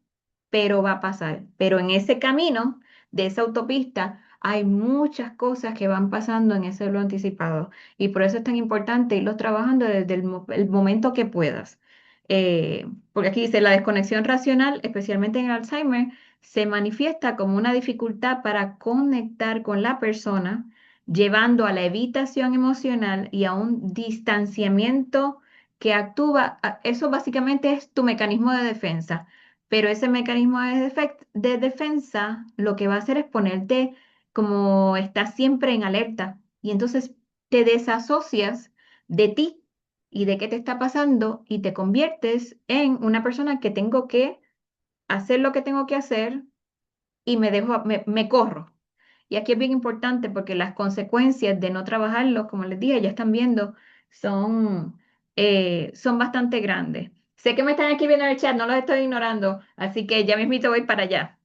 Pero va a pasar. Pero en ese camino de esa autopista hay muchas cosas que van pasando en ese lo anticipado. Y por eso es tan importante irlo trabajando desde el momento que puedas. Porque aquí dice, la desconexión racional, especialmente en el Alzheimer, se manifiesta como una dificultad para conectar con la persona, llevando a la evitación emocional y a un distanciamiento que actúa. Eso básicamente es tu mecanismo de defensa, pero ese mecanismo de defensa lo que va a hacer es ponerte como estás siempre en alerta y entonces te desasocias de ti y de qué te está pasando y te conviertes en una persona que tengo que hacer lo que tengo que hacer y me corro. Y aquí es bien importante porque las consecuencias de no trabajarlo, como les dije, ya están viendo, son, son bastante grandes. Sé que me están aquí viendo en el chat, no los estoy ignorando, así que ya mismito voy para allá.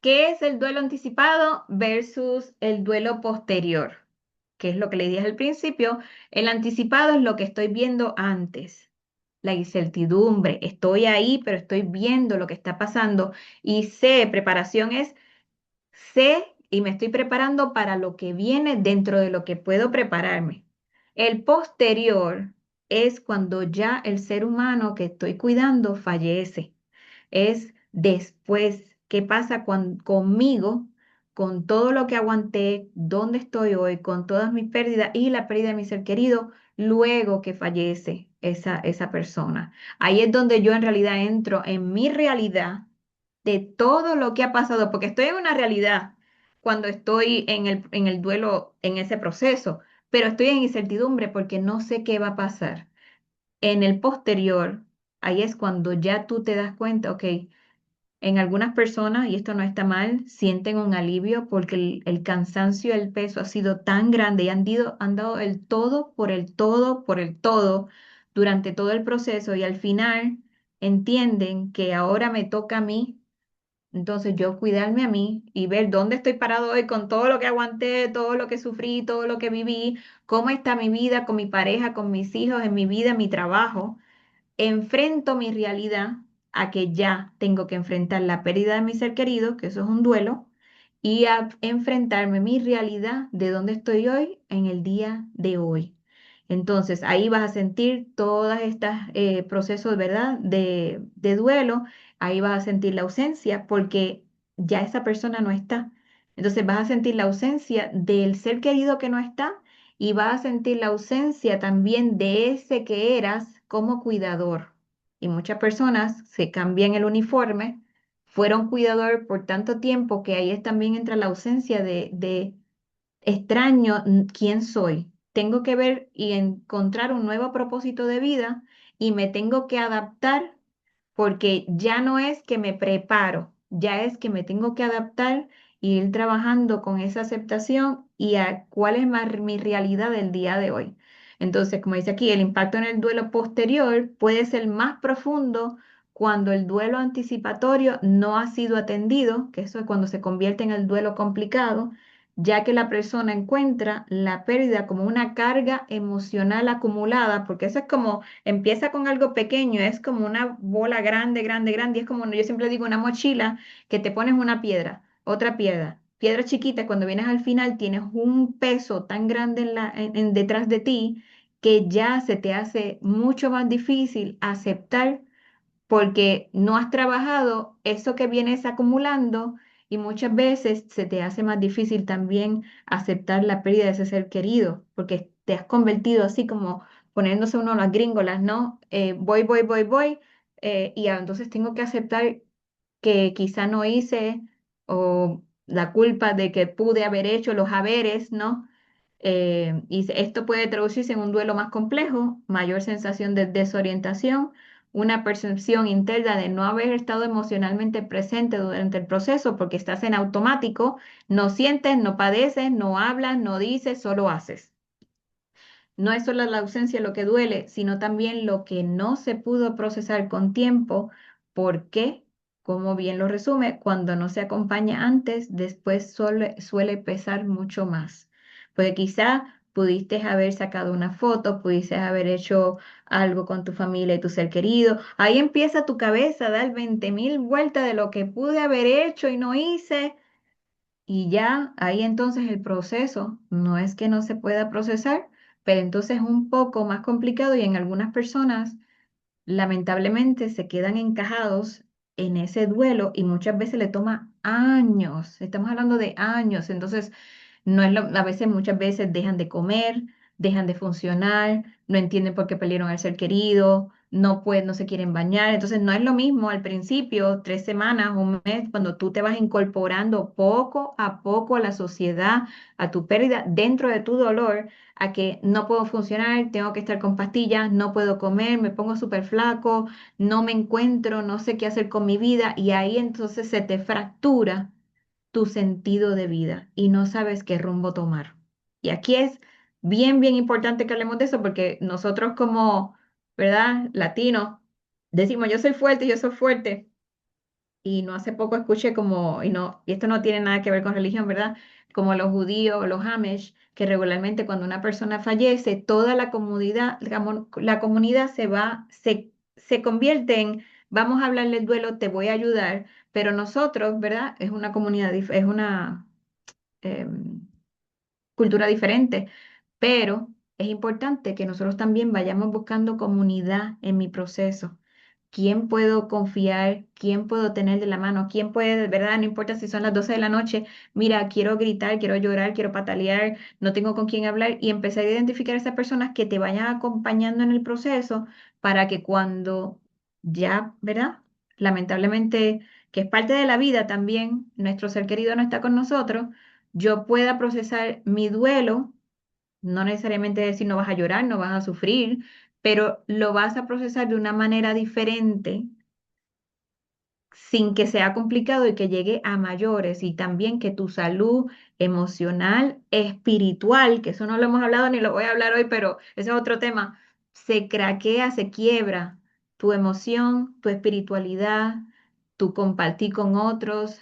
¿Qué es el duelo anticipado versus el duelo posterior? Que es lo que le dije al principio. El anticipado es lo que estoy viendo antes, la incertidumbre. Estoy ahí, pero estoy viendo lo que está pasando y sé, preparación es sé y me estoy preparando para lo que viene dentro de lo que puedo prepararme. El posterior es cuando ya el ser humano que estoy cuidando fallece. Es después, ¿qué pasa conmigo, con todo lo que aguanté, dónde estoy hoy, con todas mis pérdidas y la pérdida de mi ser querido, luego que fallece esa persona? Ahí es donde yo en realidad entro en mi realidad de todo lo que ha pasado, porque estoy en una realidad cuando estoy en el duelo, en ese proceso, pero estoy en incertidumbre porque no sé qué va a pasar. En el posterior, ahí es cuando ya tú te das cuenta, ok, en algunas personas, y esto no está mal, sienten un alivio porque el cansancio, el peso ha sido tan grande y han dado el todo por el todo por el todo durante todo el proceso y al final entienden que ahora me toca a mí. Entonces yo cuidarme a mí y ver dónde estoy parado hoy con todo lo que aguanté, todo lo que sufrí, todo lo que viví, cómo está mi vida con mi pareja, con mis hijos, en mi vida, en mi trabajo. Enfrento mi realidad a que ya tengo que enfrentar la pérdida de mi ser querido, que eso es un duelo, y a enfrentarme mi realidad de dónde estoy hoy en el día de hoy. Entonces ahí vas a sentir todas estas procesos, ¿verdad? De duelo, ahí vas a sentir la ausencia porque ya esa persona no está. Entonces vas a sentir la ausencia del ser querido que no está y vas a sentir la ausencia también de ese que eras como cuidador. Y muchas personas se cambian el uniforme, fueron cuidador por tanto tiempo que ahí también entra la ausencia de extraño quién soy. Tengo que ver y encontrar un nuevo propósito de vida y me tengo que adaptar porque ya no es que me preparo, ya es que me tengo que adaptar y ir trabajando con esa aceptación y a cuál es mi realidad del día de hoy. Entonces, como dice aquí, el impacto en el duelo posterior puede ser más profundo cuando el duelo anticipatorio no ha sido atendido, que eso es cuando se convierte en el duelo complicado, ya que la persona encuentra la pérdida como una carga emocional acumulada, porque eso es como empieza con algo pequeño, es como una bola grande, grande, grande, y es como, yo siempre digo, una mochila que te pones una piedra, otra piedra, piedra chiquita, cuando vienes al final tienes un peso tan grande detrás de ti que ya se te hace mucho más difícil aceptar porque no has trabajado eso que vienes acumulando y muchas veces se te hace más difícil también aceptar la pérdida de ese ser querido, porque te has convertido así como poniéndose uno las gringolas, ¿no? Voy, entonces tengo que aceptar que quizá no hice o la culpa de que pude haber hecho los haberes, ¿no? Esto puede traducirse en un duelo más complejo, mayor sensación de desorientación una percepción interna de no haber estado emocionalmente presente durante el proceso porque estás en automático, no sientes, no padeces, no hablas, no dices, solo haces. No es solo la ausencia lo que duele, sino también lo que no se pudo procesar con tiempo. ¿Por qué? Como bien lo resume, cuando no se acompaña antes, después suele pesar mucho más. Porque quizá pudiste haber sacado una foto, pudiste haber hecho algo con tu familia y tu ser querido. Ahí empieza tu cabeza a dar 20.000 vueltas de lo que pude haber hecho y no hice. Y ya ahí entonces el proceso no es que no se pueda procesar, pero entonces es un poco más complicado y en algunas personas lamentablemente se quedan encajados en ese duelo y muchas veces le toma años, estamos hablando de años, entonces no es a veces, muchas veces dejan de comer, dejan de funcionar, no entienden por qué perdieron al ser querido, no pueden, no se quieren bañar. Entonces no es lo mismo al principio, 3 semanas, un mes, cuando tú te vas incorporando poco a la sociedad, a tu pérdida dentro de tu dolor, a que no puedo funcionar, tengo que estar con pastillas, no puedo comer, me pongo súper flaco, no me encuentro, no sé qué hacer con mi vida y ahí entonces se te fractura tu sentido de vida y no sabes qué rumbo tomar. Y aquí es bien, bien importante que hablemos de eso porque nosotros como, ¿verdad? Latinos, decimos yo soy fuerte. Y no hace poco escuché como, y esto no tiene nada que ver con religión, ¿verdad? Como los judíos, los Amish, que regularmente cuando una persona fallece, toda la comunidad, la comunidad se convierte en, vamos a hablarle el duelo, te voy a ayudar, pero nosotros, ¿verdad? Es una comunidad, es una em, cultura diferente, pero es importante que nosotros también vayamos buscando comunidad en mi proceso. ¿Quién puedo confiar? ¿Quién puedo tener de la mano? ¿Quién puede, de verdad? No importa si son las 12 de la noche, mira, quiero gritar, quiero llorar, quiero patalear, no tengo con quién hablar y empezar a identificar a esas personas que te vayan acompañando en el proceso para que cuando ya, ¿verdad? Lamentablemente, que es parte de la vida también, nuestro ser querido no está con nosotros, yo pueda procesar mi duelo, no necesariamente decir no vas a llorar, no vas a sufrir, pero lo vas a procesar de una manera diferente sin que sea complicado y que llegue a mayores y también que tu salud emocional, espiritual, que eso no lo hemos hablado ni lo voy a hablar hoy, pero ese es otro tema, se craquea, se quiebra tu emoción, tu espiritualidad, tu compartir con otros,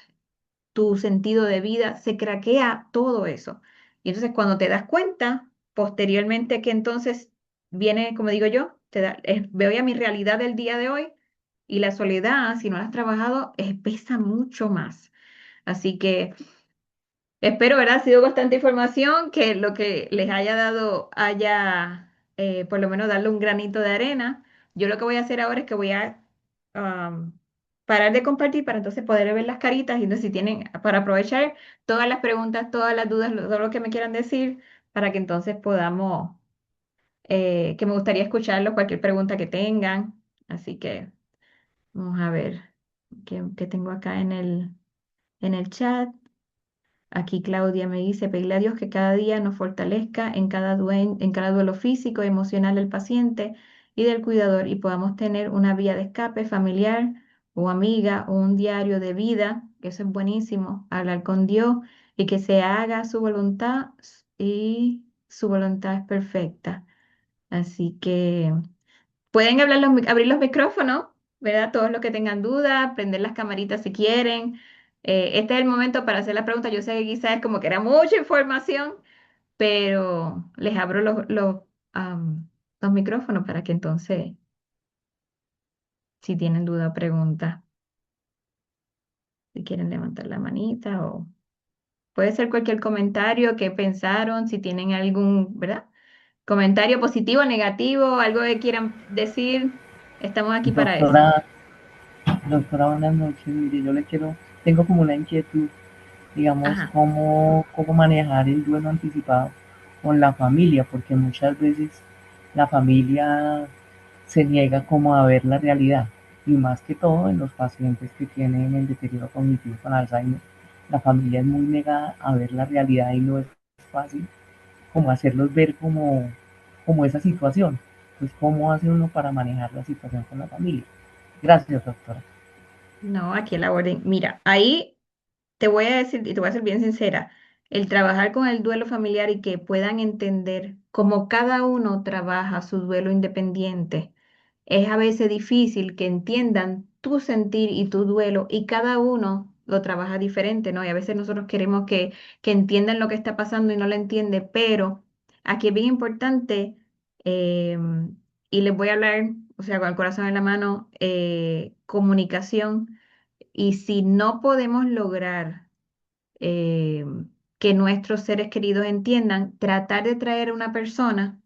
tu sentido de vida, se craquea todo eso. Y entonces cuando te das cuenta, posteriormente que entonces viene, como digo yo, veo ya mi realidad del día de hoy y la soledad, si no la has trabajado, pesa mucho más. Así que espero, ¿verdad? Ha sido bastante información, que lo que les haya dado haya, por lo menos darle un granito de arena. Yo lo que voy a hacer ahora es que voy a am, parar de compartir para entonces poder ver las caritas y entonces si tienen, para aprovechar todas las preguntas, todas las dudas, todo lo que me quieran decir, para que entonces podamos, que me gustaría escucharlo, cualquier pregunta que tengan. Así que vamos a ver qué tengo acá en el chat. Aquí Claudia me dice, pedirle a Dios que cada día nos fortalezca en cada duelo físico y emocional del paciente y del cuidador y podamos tener una vía de escape familiar o amiga o un diario de vida, que eso es buenísimo, hablar con Dios y que se haga su voluntad y su voluntad es perfecta. Así que pueden abrir los micrófonos, ¿verdad? Todos los que tengan dudas, prender las camaritas si quieren. Este es el momento para hacer la pregunta. Yo sé que quizás es como que era mucha información, pero les abro los micrófonos para que entonces, si tienen duda o pregunta, si quieren levantar la manita o puede ser cualquier comentario que pensaron, si tienen algún, ¿verdad? Comentario positivo, negativo, algo que quieran decir, estamos aquí para eso. Doctora, doctora, buenas noches. Mire, tengo como una inquietud, digamos, Ajá. cómo manejar el duelo anticipado con la familia, porque muchas veces la familia se niega como a ver la realidad, y más que todo en los pacientes que tienen el deterioro cognitivo con Alzheimer, la familia es muy negada a ver la realidad y no es fácil como hacerlos ver como esa situación. pues cómo hace uno para manejar la situación con la familia. Gracias, doctora. No, aquí a la orden. Mira, ahí te voy a decir, y te voy a ser bien sincera, el trabajar con el duelo familiar y que puedan entender cómo cada uno trabaja su duelo independiente, es a veces difícil que entiendan tu sentir y tu duelo y cada uno lo trabaja diferente, ¿no? Y a veces nosotros queremos que entiendan lo que está pasando y no lo entiende, pero aquí es bien importante, eh, y les voy a hablar, o sea, con el corazón en la mano, comunicación. Y si no podemos lograr eh, que nuestros seres queridos entiendan, tratar de traer a una persona,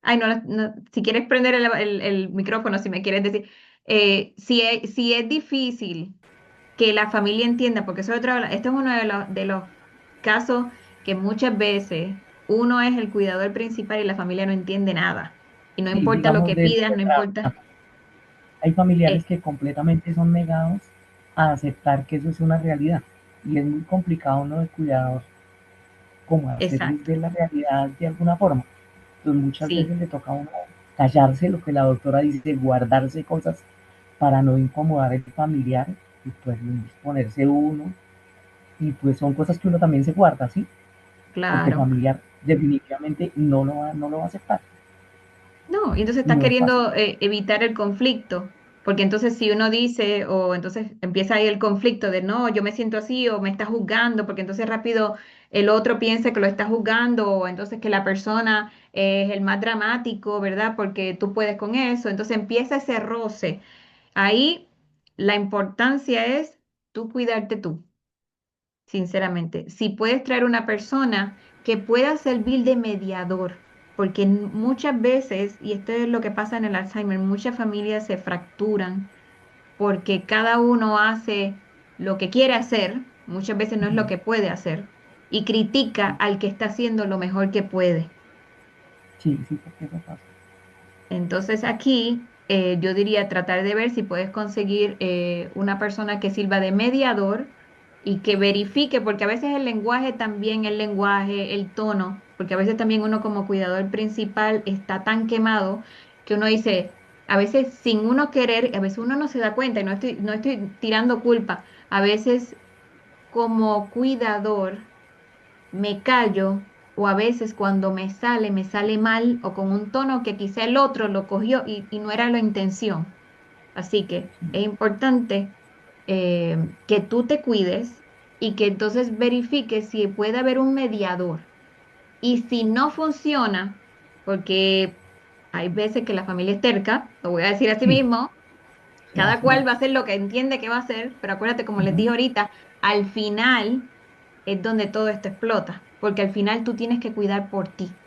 ay, no, si quieres prender el micrófono, si me quieres decir, si es difícil que la familia entienda, porque eso es este es uno de los casos que muchas veces uno es el cuidador principal y la familia no entiende nada. Y no Sí, importa lo digamos que de eso pidas, se no trata. importa. Hay familiares eh, que completamente son negados a aceptar que eso es una realidad. Y es muy complicado uno de cuidador como hacerles exacto, ver la realidad de alguna forma. Entonces muchas sí, veces le toca a uno callarse, lo que la doctora dice, guardarse cosas para no incomodar al familiar y pues ponerse uno. Y pues son cosas que uno también se guarda, ¿sí? Porque el claro. familiar definitivamente no lo va a aceptar. No, y entonces Y estás no es fácil. queriendo evitar el conflicto, porque entonces si uno dice, o entonces empieza ahí el conflicto de no, yo me siento así, o me está juzgando, porque entonces rápido el otro piensa que lo está juzgando, o entonces que la persona es el más dramático, ¿verdad? Porque tú puedes con eso, entonces empieza ese roce. Ahí la importancia es tú cuidarte tú, sinceramente. Si puedes traer una persona que pueda servir de mediador, porque muchas veces, y esto es lo que pasa en el Alzheimer, muchas familias se fracturan porque cada uno hace lo que quiere hacer, muchas veces no es lo que puede hacer, y critica al que está haciendo lo mejor que puede. Sí, sí, porque eso pasa. Entonces aquí yo diría tratar de ver si puedes conseguir una persona que sirva de mediador y que verifique, porque a veces el lenguaje también, el lenguaje, el tono, porque a veces también uno como cuidador principal está tan quemado que uno dice, a veces sin uno querer, a veces uno no se da cuenta y no estoy tirando culpa, a veces como cuidador me callo o a veces cuando me sale mal o con un tono que quizá el otro lo cogió y no era la intención. Así que es importante que tú te cuides y que entonces verifiques si puede haber un mediador. Y si no funciona, porque hay veces que la familia es terca, lo voy a decir así Sí, mismo, sí, cada así es. cual va a hacer lo que entiende que va a hacer, pero acuérdate, como les dije Ujú. ahorita, al final es donde todo esto explota, porque al final tú tienes que cuidar por ti,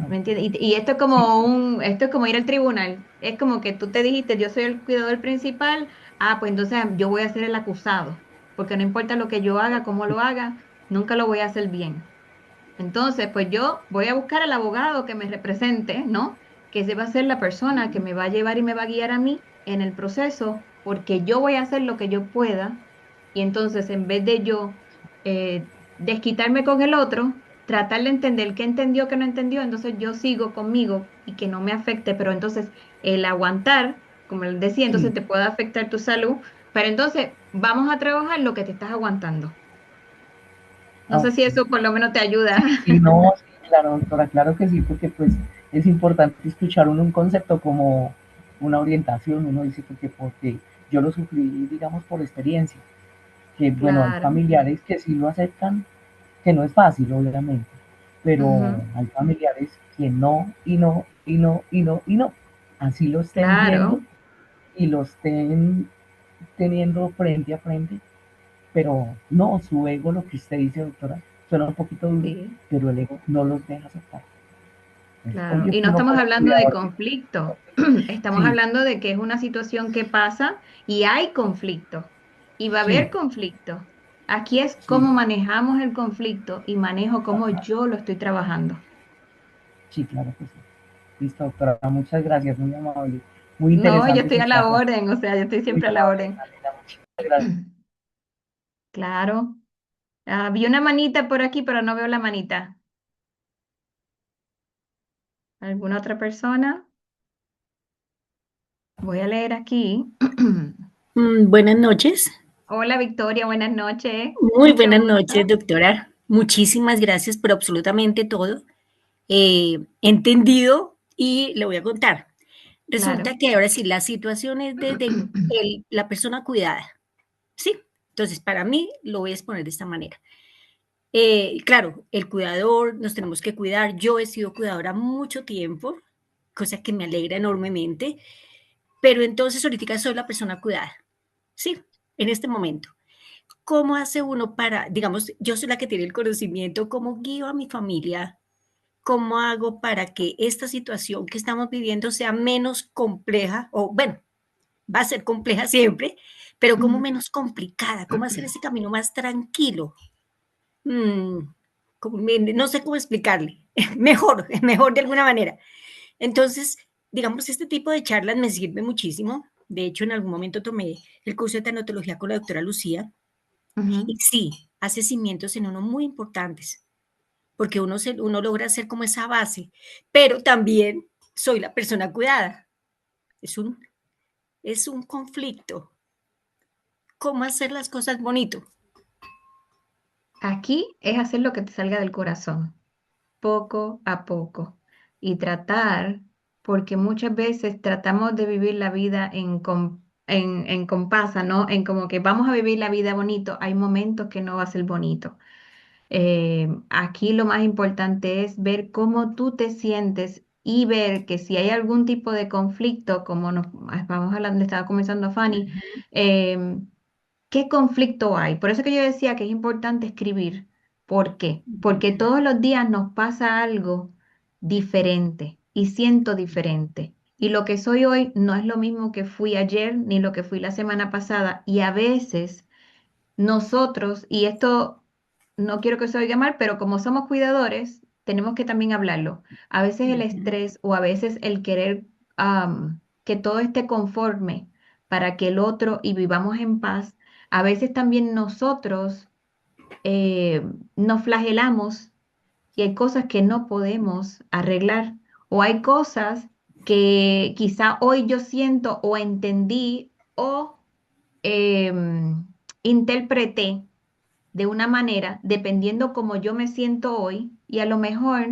¿me Ok. entiendes? Y esto es Sí, como sí, esto es como ir al tribunal, es como que tú te dijiste, yo soy el cuidador principal, ah, pues entonces yo voy a ser el acusado, porque no importa lo que yo haga, cómo sí, lo haga, nunca lo voy a hacer bien. Entonces, pues yo voy a buscar al abogado que me represente, ¿no? Que ese va a ser la persona que me va a llevar y me va a guiar a mí en el proceso, porque yo voy a hacer lo que yo pueda. Y entonces, en vez de yo desquitarme con el otro, tratar de entender qué entendió, qué no entendió, entonces yo sigo conmigo y que no me afecte. Pero entonces, el aguantar, como les decía, entonces sí. te puede afectar tu salud. Pero entonces, vamos a trabajar lo que te estás aguantando. No Ah, sé si ok. eso por lo menos te ayuda. Sí, sí, no, sí, claro, doctora, claro que sí, porque pues es importante escuchar uno un concepto como una orientación, uno dice porque yo lo sufrí, digamos, por experiencia, que bueno, hay Claro. familiares que sí lo aceptan, que no es fácil, obviamente, pero Ujú, hay familiares que no, y no, y no, y no, y no, así lo estén viendo claro, y lo estén teniendo frente a frente, pero no, su ego, lo que usted dice, doctora, suena un poquito duro, sí, pero el ego no los deja aceptar. Es claro. obvio Y que no uno estamos como hablando de cuidador, conflicto, estamos sí, hablando de que es una situación que pasa y hay conflicto y va a sí, haber conflicto. Aquí es sí, cómo manejamos el conflicto y manejo cómo yo lo estoy trabajando. sí, claro que sí. Listo, doctora, muchas gracias, muy amable. Muy No, yo interesante estoy su a la charla. orden, o sea, yo estoy Muy siempre a la amable, orden. Alena, muchas gracias. Claro. Ah, vi una manita por aquí, pero no veo la manita. ¿Alguna otra persona? Voy a leer aquí. Buenas noches, Hola Victoria, buenas noches. muy Mucho buenas noches, gusto. doctora. Muchísimas gracias por absolutamente todo. Entendido y le voy a contar. Claro. Resulta que ahora sí, la situación es desde la persona cuidada, ¿sí? Entonces, para mí, lo voy a exponer de esta manera. Claro, el cuidador, nos tenemos que cuidar. Yo he sido cuidadora mucho tiempo, cosa que me alegra enormemente, pero entonces ahorita soy la persona cuidada, ¿sí? En este momento. ¿Cómo hace uno para, digamos, yo soy la que tiene el conocimiento, cómo guío a mi familia? ¿Cómo hago para que esta situación que estamos viviendo sea menos compleja? O bueno, va a ser compleja siempre, pero como menos complicada, cómo hacer ese camino más tranquilo. Mm, no sé cómo explicarle, mejor, mejor de alguna manera. Entonces, digamos, este tipo de charlas me sirve muchísimo. De hecho, en algún momento tomé el curso de tanatología con la doctora Lucía. Y Ujú. sí, hace cimientos en uno muy importantes, porque uno logra hacer como esa base, pero también soy la persona cuidada. Es un, es un conflicto. ¿Cómo hacer las cosas bonito? Aquí es hacer lo que te salga del corazón, poco a poco, y tratar, porque muchas veces tratamos de vivir la vida en compasa, ¿no? En como que vamos a vivir la vida bonito, hay momentos que no va a ser bonito. Aquí lo más importante es ver cómo tú te sientes y ver que si hay algún tipo de conflicto, como nos vamos hablando, estaba comenzando Fanny, em, ¿qué conflicto hay? Por eso que yo decía que es importante escribir. ¿Por qué? Porque todos los días nos pasa algo diferente y siento diferente. Y lo que soy hoy no es lo mismo que fui ayer ni lo que fui la semana pasada. Y a veces nosotros, y esto no quiero que se oiga mal, pero como somos cuidadores, tenemos que también hablarlo. A veces el estrés o a veces el querer que todo esté conforme para que el otro y vivamos en paz, a veces también nosotros nos flagelamos y hay cosas que no podemos arreglar o hay cosas que quizá hoy yo siento o entendí o interpreté de una manera, dependiendo cómo yo me siento hoy, y a lo mejor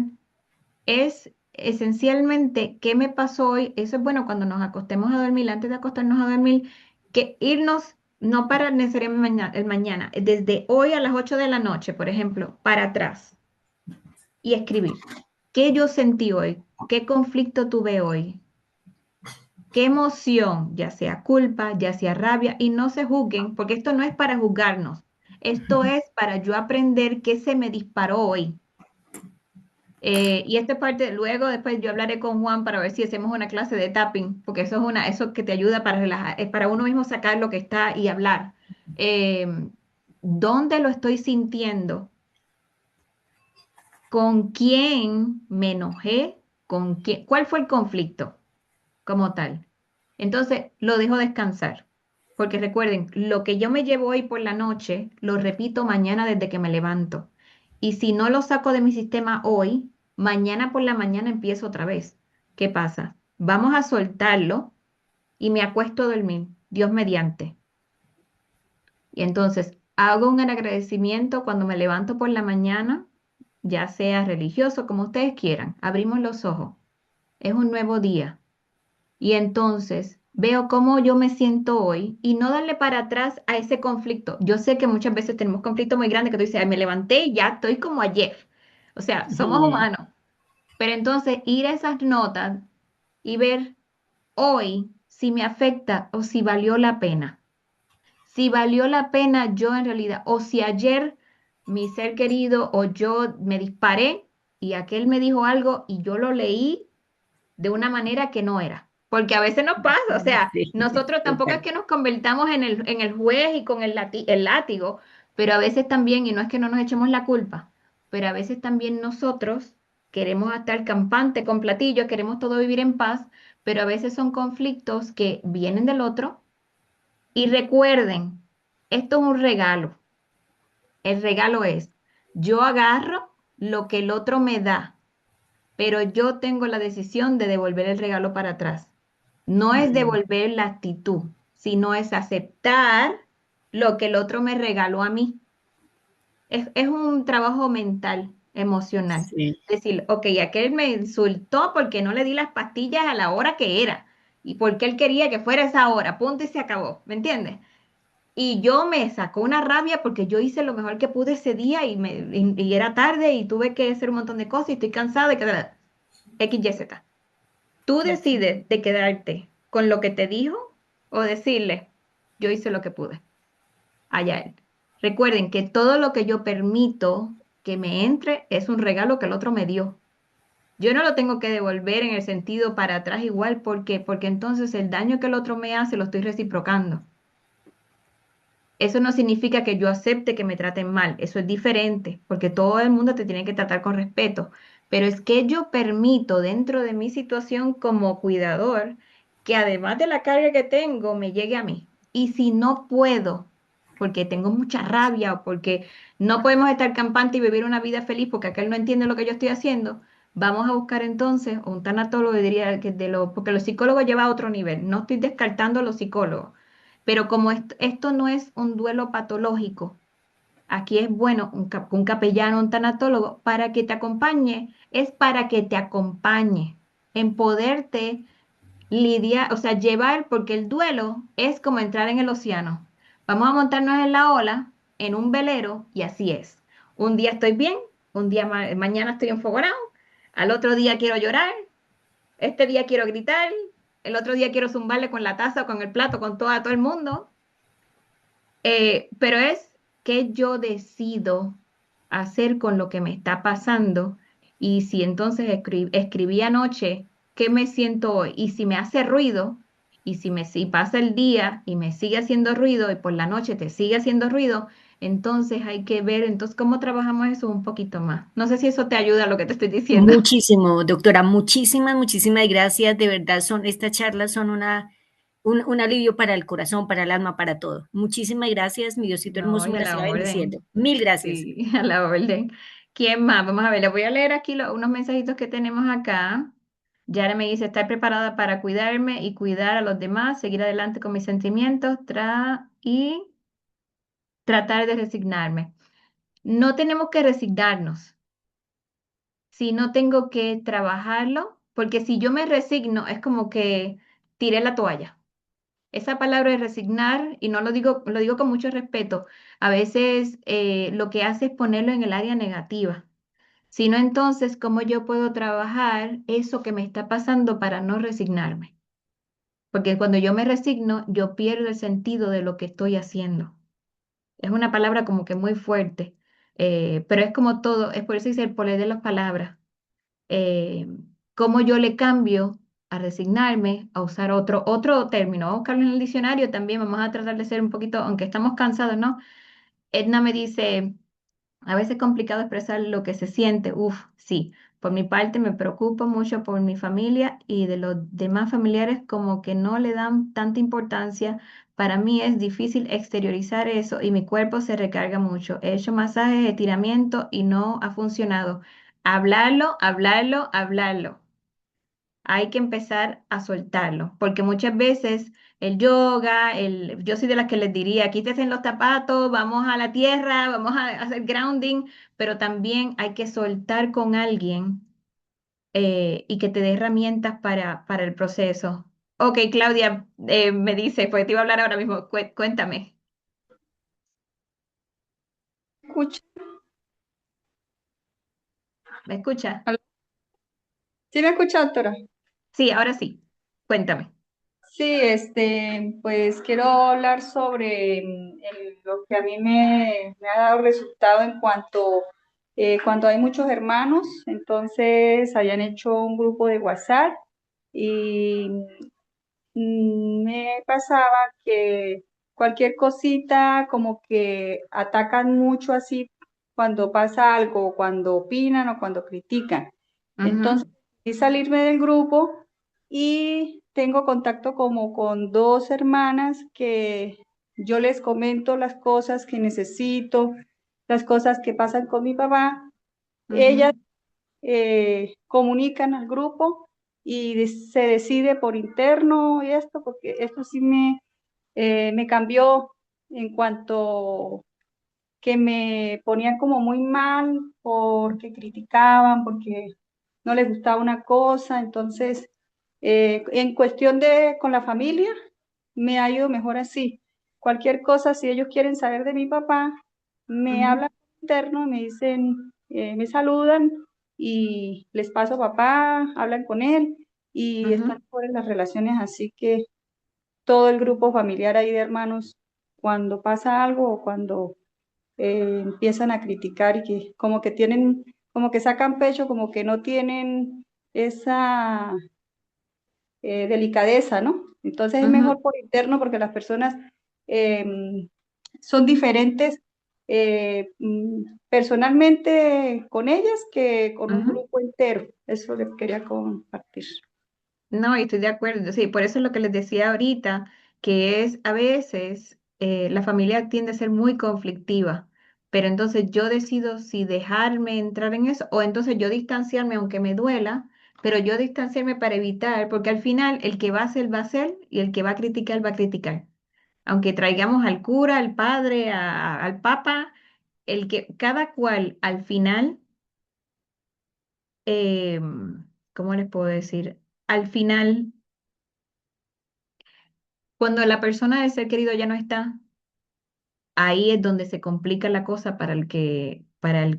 es esencialmente qué me pasó hoy. Eso es bueno cuando nos acostemos a dormir, antes de acostarnos a dormir, que irnos, no para necesariamente el mañana, desde hoy a las 8 de la noche, por ejemplo, para atrás y escribir. ¿Qué yo sentí hoy? ¿Qué conflicto tuve hoy? ¿Qué emoción, ya sea culpa, ya sea rabia, y no se juzguen, porque esto no es para juzgarnos, esto es para yo aprender qué se me disparó hoy? Y esta parte, luego después yo hablaré con Juan para ver si hacemos una clase de tapping, porque eso es eso que te ayuda para relajar, es para uno mismo sacar lo que está y hablar. ¿Dónde lo estoy sintiendo? ¿Con quién me enojé? ¿Con quién? ¿Cuál fue el conflicto como tal? Entonces lo dejo descansar, porque recuerden, lo que yo me llevo hoy por la noche, lo repito mañana desde que me levanto. Y si no lo saco de mi sistema hoy, mañana por la mañana empiezo otra vez. ¿Qué pasa? Vamos a soltarlo y me acuesto a dormir, Dios mediante. Y entonces hago un agradecimiento cuando me levanto por la mañana, ya sea religioso, como ustedes quieran. Abrimos los ojos. Es un nuevo día. Y entonces veo cómo yo me siento hoy y no darle para atrás a ese conflicto. Yo sé que muchas veces tenemos conflictos muy grandes que tú dices: "Ay, me levanté y ya estoy como ayer". O sea, somos humanos. Pero entonces ir a esas notas y ver hoy si me afecta o si valió la pena. Si valió la pena yo en realidad, o si ayer mi ser querido o yo me disparé y aquel me dijo algo y yo lo leí de una manera que no era. Porque a veces nos pasa, o sea, Sí, nosotros tampoco es total. que nos convertamos en el juez y con el látigo, pero a veces también, y no es que no nos echemos la culpa, pero a veces también nosotros queremos estar campante con platillos, queremos todo vivir en paz, pero a veces son conflictos que vienen del otro. Y recuerden, esto es un regalo. El regalo es, yo agarro lo que el otro me da pero yo tengo la decisión de devolver el regalo para atrás. No es devolver la actitud, sino es aceptar lo que el otro me regaló a mí. Es un trabajo mental, emocional. Sí, Decir, ok, aquel me insultó porque no le di las pastillas a la hora que era y porque él quería que fuera esa hora, punto y se acabó, ¿me entiendes? Y yo me sacó una rabia porque yo hice lo mejor que pude ese día y era tarde y tuve que hacer un montón de cosas y estoy cansada de que X, Y, Z. Tú decides de quedarte con lo que te dijo o decirle, yo hice lo que pude. Allá él. Recuerden que todo lo que yo permito que me entre es un regalo que el otro me dio. Yo no lo tengo que devolver en el sentido para atrás igual, porque entonces el daño que el otro me hace lo estoy reciprocando. Eso no significa que yo acepte que me traten mal, eso es diferente, porque todo el mundo te tiene que tratar con respeto, pero es que yo permito dentro de mi situación como cuidador que además de la carga que tengo, me llegue a mí. Y si no puedo, porque tengo mucha rabia o porque no podemos estar campante y vivir una vida feliz porque aquel no entiende lo que yo estoy haciendo, vamos a buscar entonces un tanatólogo, diría que porque los psicólogos llevan a otro nivel, no estoy descartando a los psicólogos, pero como esto no es un duelo patológico, aquí es bueno un capellano, un tanatólogo, para que te acompañe, es para que te acompañe en poderte lidiar, o sea, llevar, porque el duelo es como entrar en el océano. Vamos a montarnos en la ola, en un velero, y así es. Un día estoy bien, un día mañana estoy enfogonado, al otro día quiero llorar, este día quiero gritar, el otro día quiero zumbarle con la taza o con el plato, con todo el mundo. Pero es que yo decido hacer con lo que me está pasando y si entonces escribí anoche qué me siento hoy y si me hace ruido y si pasa el día y me sigue haciendo ruido y por la noche te sigue haciendo ruido, entonces hay que ver entonces cómo trabajamos eso un poquito más. No sé si eso te ayuda a lo que te estoy diciendo. Muchísimo, doctora, muchísimas gracias. De verdad, estas charlas son un alivio para el corazón, para el alma, para todo. Muchísimas gracias, mi Diosito No, hermoso y me a la la siga orden. bendiciendo. Mil gracias. Sí, a la orden. ¿Quién más? Vamos a ver, les voy a leer aquí unos mensajitos que tenemos acá. Yara me dice, estar preparada para cuidarme y cuidar a los demás, seguir adelante con mis sentimientos y tratar de resignarme. No tenemos que resignarnos, sino tengo que trabajarlo, porque si yo me resigno, es como que tiré la toalla. Esa palabra de resignar, y no lo digo con mucho respeto, a veces lo que hace es ponerlo en el área negativa. Sino entonces, ¿cómo yo puedo trabajar eso que me está pasando para no resignarme? Porque cuando yo me resigno, yo pierdo el sentido de lo que estoy haciendo. Es una palabra como que muy fuerte, pero es como todo, es por eso dice el poder de las palabras. Eh, ¿Cómo yo le cambio a resignarme a usar otro término? Vamos a buscarlo en el diccionario también, vamos a tratar de ser un poquito, aunque estamos cansados, ¿no? Edna me dice... A veces es complicado expresar lo que se siente. Uf, sí. Por mi parte me preocupo mucho por mi familia y de los demás familiares como que no le dan tanta importancia. Para mí es difícil exteriorizar eso y mi cuerpo se recarga mucho. He hecho masajes, estiramiento y no ha funcionado. Hablarlo, hablarlo, hablarlo. Hay que empezar a soltarlo, porque muchas veces el yoga, yo soy de las que les diría, quítense los zapatos, vamos a la tierra, vamos a hacer grounding, pero también hay que soltar con alguien y que te dé herramientas para el proceso. Ok, Claudia me dice, pues te iba a hablar ahora mismo, cuéntame. Escucha. ¿Me escucha? ¿Sí me escucha, doctora? Sí, ahora sí, cuéntame. Sí, pues quiero hablar sobre lo que a mí me ha dado resultado en cuanto cuando hay muchos hermanos, entonces hayan hecho un grupo de WhatsApp y me pasaba que cualquier cosita como que atacan mucho así cuando pasa algo, cuando opinan o cuando critican. Ujú, Entonces, decidí salirme del grupo y tengo contacto como con dos hermanas que yo les comento las cosas que necesito, las cosas que pasan con mi papá. Ellas ujú. comunican al grupo y se decide por interno y esto, porque esto sí me cambió en cuanto que me ponían como muy mal porque criticaban, porque no les gustaba una cosa. Entonces, en cuestión de con la familia, me ha ido mejor así. Cualquier cosa, si ellos quieren saber de mi papá, me Ujú, hablan interno, me dicen, me saludan y les paso a papá, hablan con él y ujú. están por las relaciones, así que todo el grupo familiar ahí de hermanos, cuando pasa algo o cuando empiezan a criticar y que como que tienen, como que sacan pecho, como que no tienen esa delicadeza, ¿no? Entonces es Ujú, mejor por interno porque las personas son diferentes personalmente con ellas que con un ujú. grupo entero. Eso les quería compartir. No, y estoy de acuerdo. Sí, por eso es lo que les decía ahorita, que es a veces la familia tiende a ser muy conflictiva, pero entonces yo decido si dejarme entrar en eso o entonces yo distanciarme aunque me duela, pero yo distanciarme para evitar, porque al final el que va a ser y el que va a criticar va a criticar. Aunque traigamos al cura, al padre, al papa, el que cada cual al final, ¿cómo les puedo decir? Al final cuando la persona del ser querido ya no está, ahí es donde se complica la cosa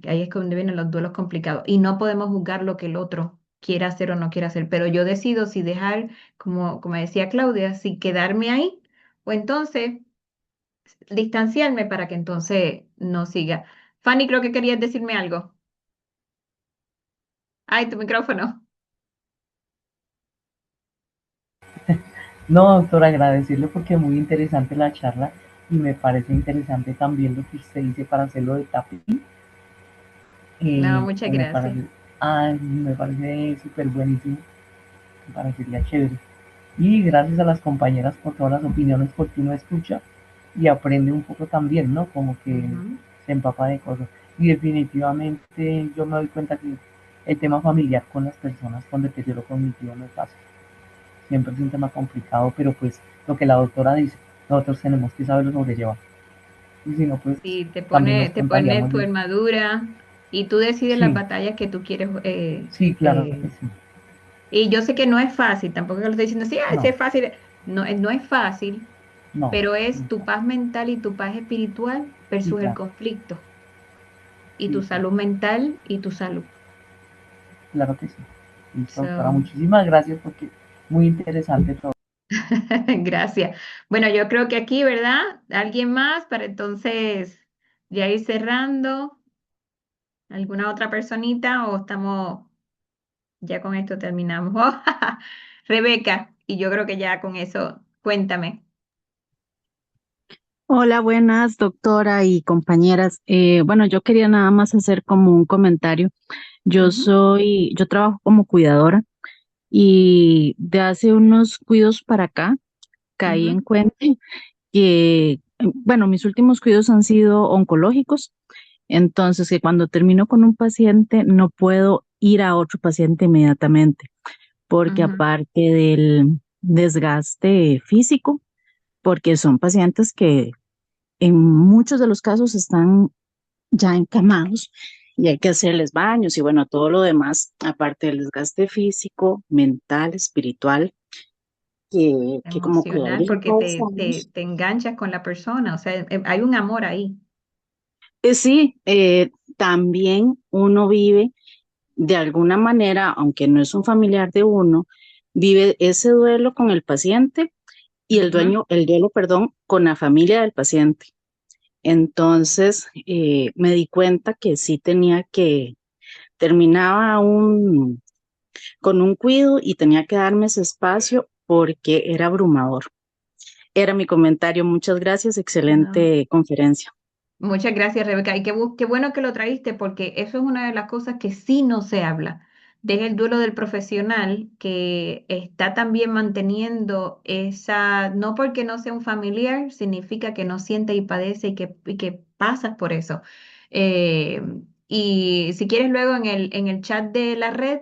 ahí es donde vienen los duelos complicados. Y no podemos juzgar lo que el otro quiera hacer o no quiera hacer, pero yo decido si dejar, como decía Claudia, si quedarme ahí o entonces distanciarme para que entonces no siga. Fanny, creo que querías decirme algo. Ay, tu micrófono. No, doctor, agradecerle porque es muy interesante la charla y me parece interesante también lo que usted dice para hacerlo de tapping, No, muchas que gracias. me parece súper buenísimo, me parecería chévere. Y gracias a las compañeras por todas las opiniones, porque uno escucha y aprende un poco también, ¿no? Como que Ujú. se empapa de cosas. Y definitivamente yo me doy cuenta que el tema familiar con las personas con deterioro cognitivo no es fácil. Siempre es un tema complicado, pero pues lo que la doctora dice, nosotros tenemos que saberlo sobrellevar. Y si no, pues Sí, también nos te pones contagiamos tu de... armadura y tú decides las Sí, batallas que tú quieres. sí, claro que sí. Y yo sé que no es fácil, tampoco que lo estoy diciendo así, ah, sí No, es fácil. No, no es fácil, no, pero es tu nunca. paz mental y tu paz espiritual Sí, versus el claro, conflicto y tu sí, sí, salud mental y tu salud. claro que sí. Listo, doctora, So, muchísimas gracias porque muy interesante todo. gracias. Bueno, yo creo que aquí, ¿verdad? ¿Alguien más para entonces ya ir cerrando? ¿Alguna otra personita o estamos ya con esto terminamos? Rebeca, y yo creo que ya con eso, cuéntame. Hola, buenas, doctora y compañeras. Bueno, yo quería nada más hacer como un comentario. Ujú, Yo trabajo como cuidadora y de hace unos cuidos para acá caí ujú, en cuenta que, bueno, mis últimos cuidos han sido oncológicos, entonces que cuando termino con un paciente no puedo ir a otro paciente inmediatamente, porque ujú. aparte del desgaste físico, porque son pacientes que en muchos de los casos están ya encamados y hay que hacerles baños y bueno, todo lo demás, aparte del desgaste físico, mental, espiritual, que como Emocional, cuidadores ya porque padecemos. te enganchas con la persona, o sea, hay un amor ahí. Sí, también uno vive de alguna manera, aunque no es un familiar de uno, vive ese duelo con el paciente y Ujú. el duelo, perdón, con la familia del paciente. Entonces, me di cuenta que sí tenía que terminaba con un cuido y tenía que darme ese espacio porque era abrumador. Era mi comentario. Muchas gracias. No. Excelente conferencia. Muchas gracias, Rebeca. Y qué bueno que lo traíste, porque eso es una de las cosas que sí no se habla. Deja el duelo del profesional que está también manteniendo esa, no porque no sea un familiar, significa que no siente y padece y que pasas por eso. Eh, Y si quieres luego en el chat de la red,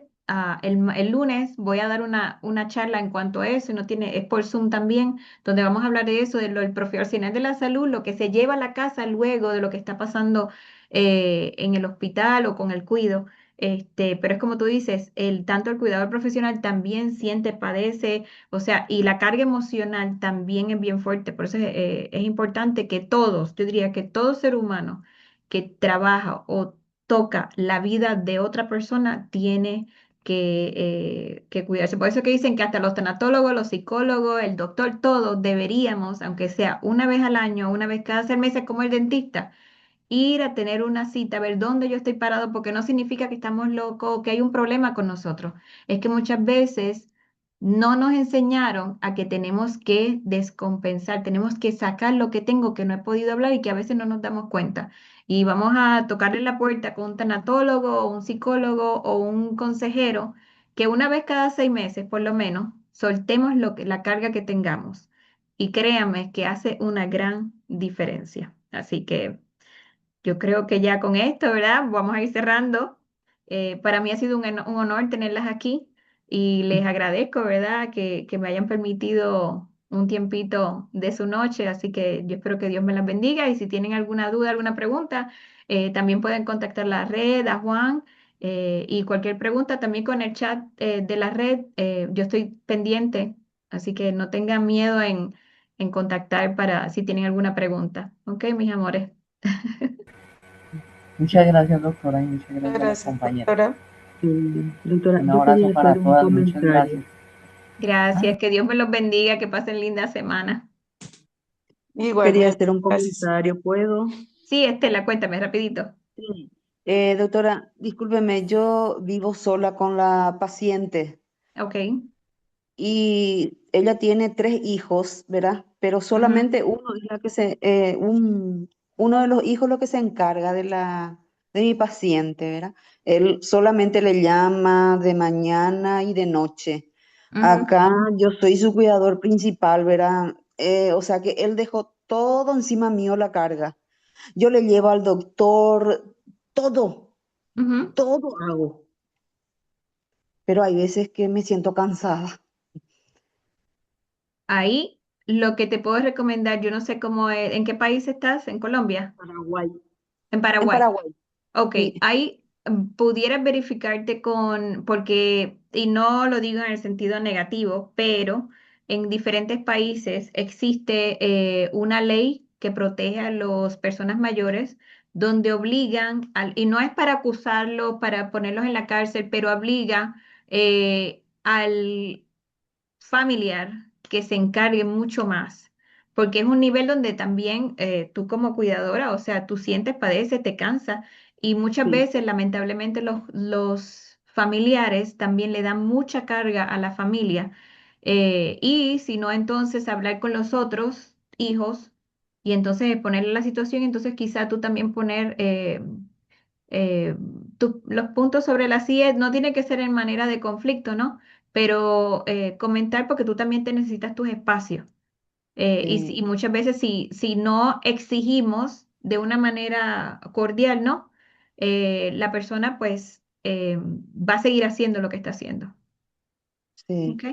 el lunes voy a dar una charla en cuanto a eso, y no tiene, es por Zoom también, donde vamos a hablar de eso, de lo del profesional de la salud, lo que se lleva a la casa luego de lo que está pasando en el hospital o con el cuido. Pero es como tú dices, tanto el cuidador profesional también siente, padece, o sea, y la carga emocional también es bien fuerte. Por eso es importante que todos, yo diría que todo ser humano que trabaja o toca la vida de otra persona tiene que cuidarse. Por eso que dicen que hasta los tanatólogos, los psicólogos, el doctor, todos deberíamos, aunque sea una vez al año, una vez cada 6 meses, como el dentista, ir a tener una cita, a ver dónde yo estoy parado, porque no significa que estamos locos o que hay un problema con nosotros. Es que muchas veces no nos enseñaron a que tenemos que descompensar, tenemos que sacar lo que tengo que no he podido hablar y que a veces no nos damos cuenta. Y vamos a tocarle la puerta con un tanatólogo o un psicólogo o un consejero, que una vez cada 6 meses, por lo menos, soltemos la carga que tengamos. Y créanme que hace una gran diferencia. Así que yo creo que ya con esto, ¿verdad? Vamos a ir cerrando. Para mí ha sido un honor tenerlas aquí y les agradezco, ¿verdad? Que me hayan permitido un tiempito de su noche, así que yo espero que Dios me las bendiga, y si tienen alguna duda, alguna pregunta, también pueden contactar la red, a Juan, y cualquier pregunta también con el chat de la red. Yo estoy pendiente, así que no tengan miedo en contactar para si tienen alguna pregunta. ¿Ok, mis amores? Muchas gracias, doctora, y muchas Muchas gracias a las gracias, compañeras. doctora. Doctora, Un yo quería abrazo para hacer un todas, muchas comentario. gracias. Gracias, que Dios me los bendiga, que pasen linda semana. Quería Igualmente, hacer un gracias. comentario, ¿puedo? Sí, Estela, cuéntame rapidito. Sí. Doctora, discúlpeme, yo vivo sola con la paciente Ok. y ella tiene 3 hijos, ¿verdad? Pero Ujú, solamente uno es la que uno de los hijos lo que se encarga de mi paciente, ¿verdad? Él solamente le llama de mañana y de noche. ujú. Acá yo soy su cuidador principal, ¿verdad? O sea que él dejó todo encima mío la carga. Yo le llevo al doctor, todo, Ujú. todo hago. Pero hay veces que me siento cansada. Ahí lo que te puedo recomendar, yo no sé cómo es, ¿en qué país estás? ¿En Colombia? Paraguay. En En Paraguay. Paraguay, Ok, sí, ahí pudieras verificarte porque, y no lo digo en el sentido negativo, pero en diferentes países existe una ley que protege a las personas mayores, donde obligan, y no es para acusarlos, para ponerlos en la cárcel, pero obliga al familiar que se encargue mucho más, porque es un nivel donde también tú como cuidadora, o sea, tú sientes, padeces, te cansa, y muchas sí, veces lamentablemente los familiares también le dan mucha carga a la familia, y si no, entonces hablar con los otros hijos y entonces ponerle la situación, entonces quizá tú también poner eh, los puntos sobre las IE, no tiene que ser en manera de conflicto, ¿no? Pero comentar porque tú también te necesitas tus espacios. Y sí, muchas veces si no exigimos de una manera cordial, ¿no? La persona pues va a seguir haciendo lo que está haciendo. sí. ¿Ok?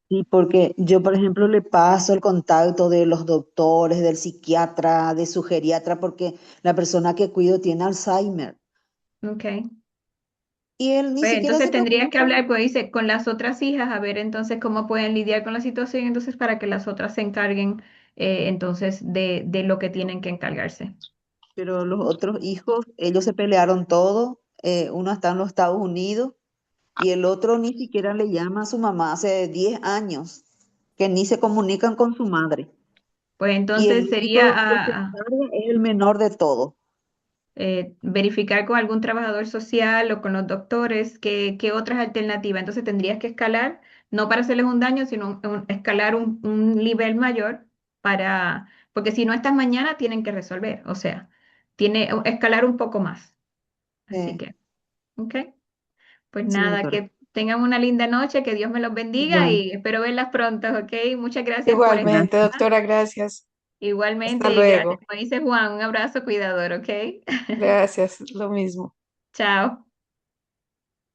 Sí, porque yo, por ejemplo, le paso el contacto de los doctores, del psiquiatra, de su geriatra, porque la persona que cuido tiene Alzheimer. Ok. Y él ni Pues siquiera entonces se tendrías que preocupa. hablar, pues dice, con las otras hijas, a ver entonces cómo pueden lidiar con la situación, entonces para que las otras se encarguen entonces de lo que tienen que encargarse. Pero los otros hijos, ellos se pelearon todo. Uno está en los Estados Unidos y el otro ni siquiera le llama a su mamá hace 10 años, que ni se comunican con su madre. Pues Y el entonces sería único que se encarga es el menor de todo. verificar con algún trabajador social o con los doctores qué otras alternativas. Entonces tendrías que escalar, no para hacerles un daño, sino escalar un nivel mayor porque si no estas mañana tienen que resolver, o sea, escalar un poco más. Así Sí, que, ¿ok? Pues sí, nada, doctora. que tengan una linda noche, que Dios me los bendiga Igual, y espero verlas pronto, ¿ok? Muchas gracias por estar. Igualmente, gracias. doctora, gracias. Hasta Igualmente, y gracias, luego. como dice Juan, un abrazo cuidador, ¿ok? Gracias, lo mismo. Chao.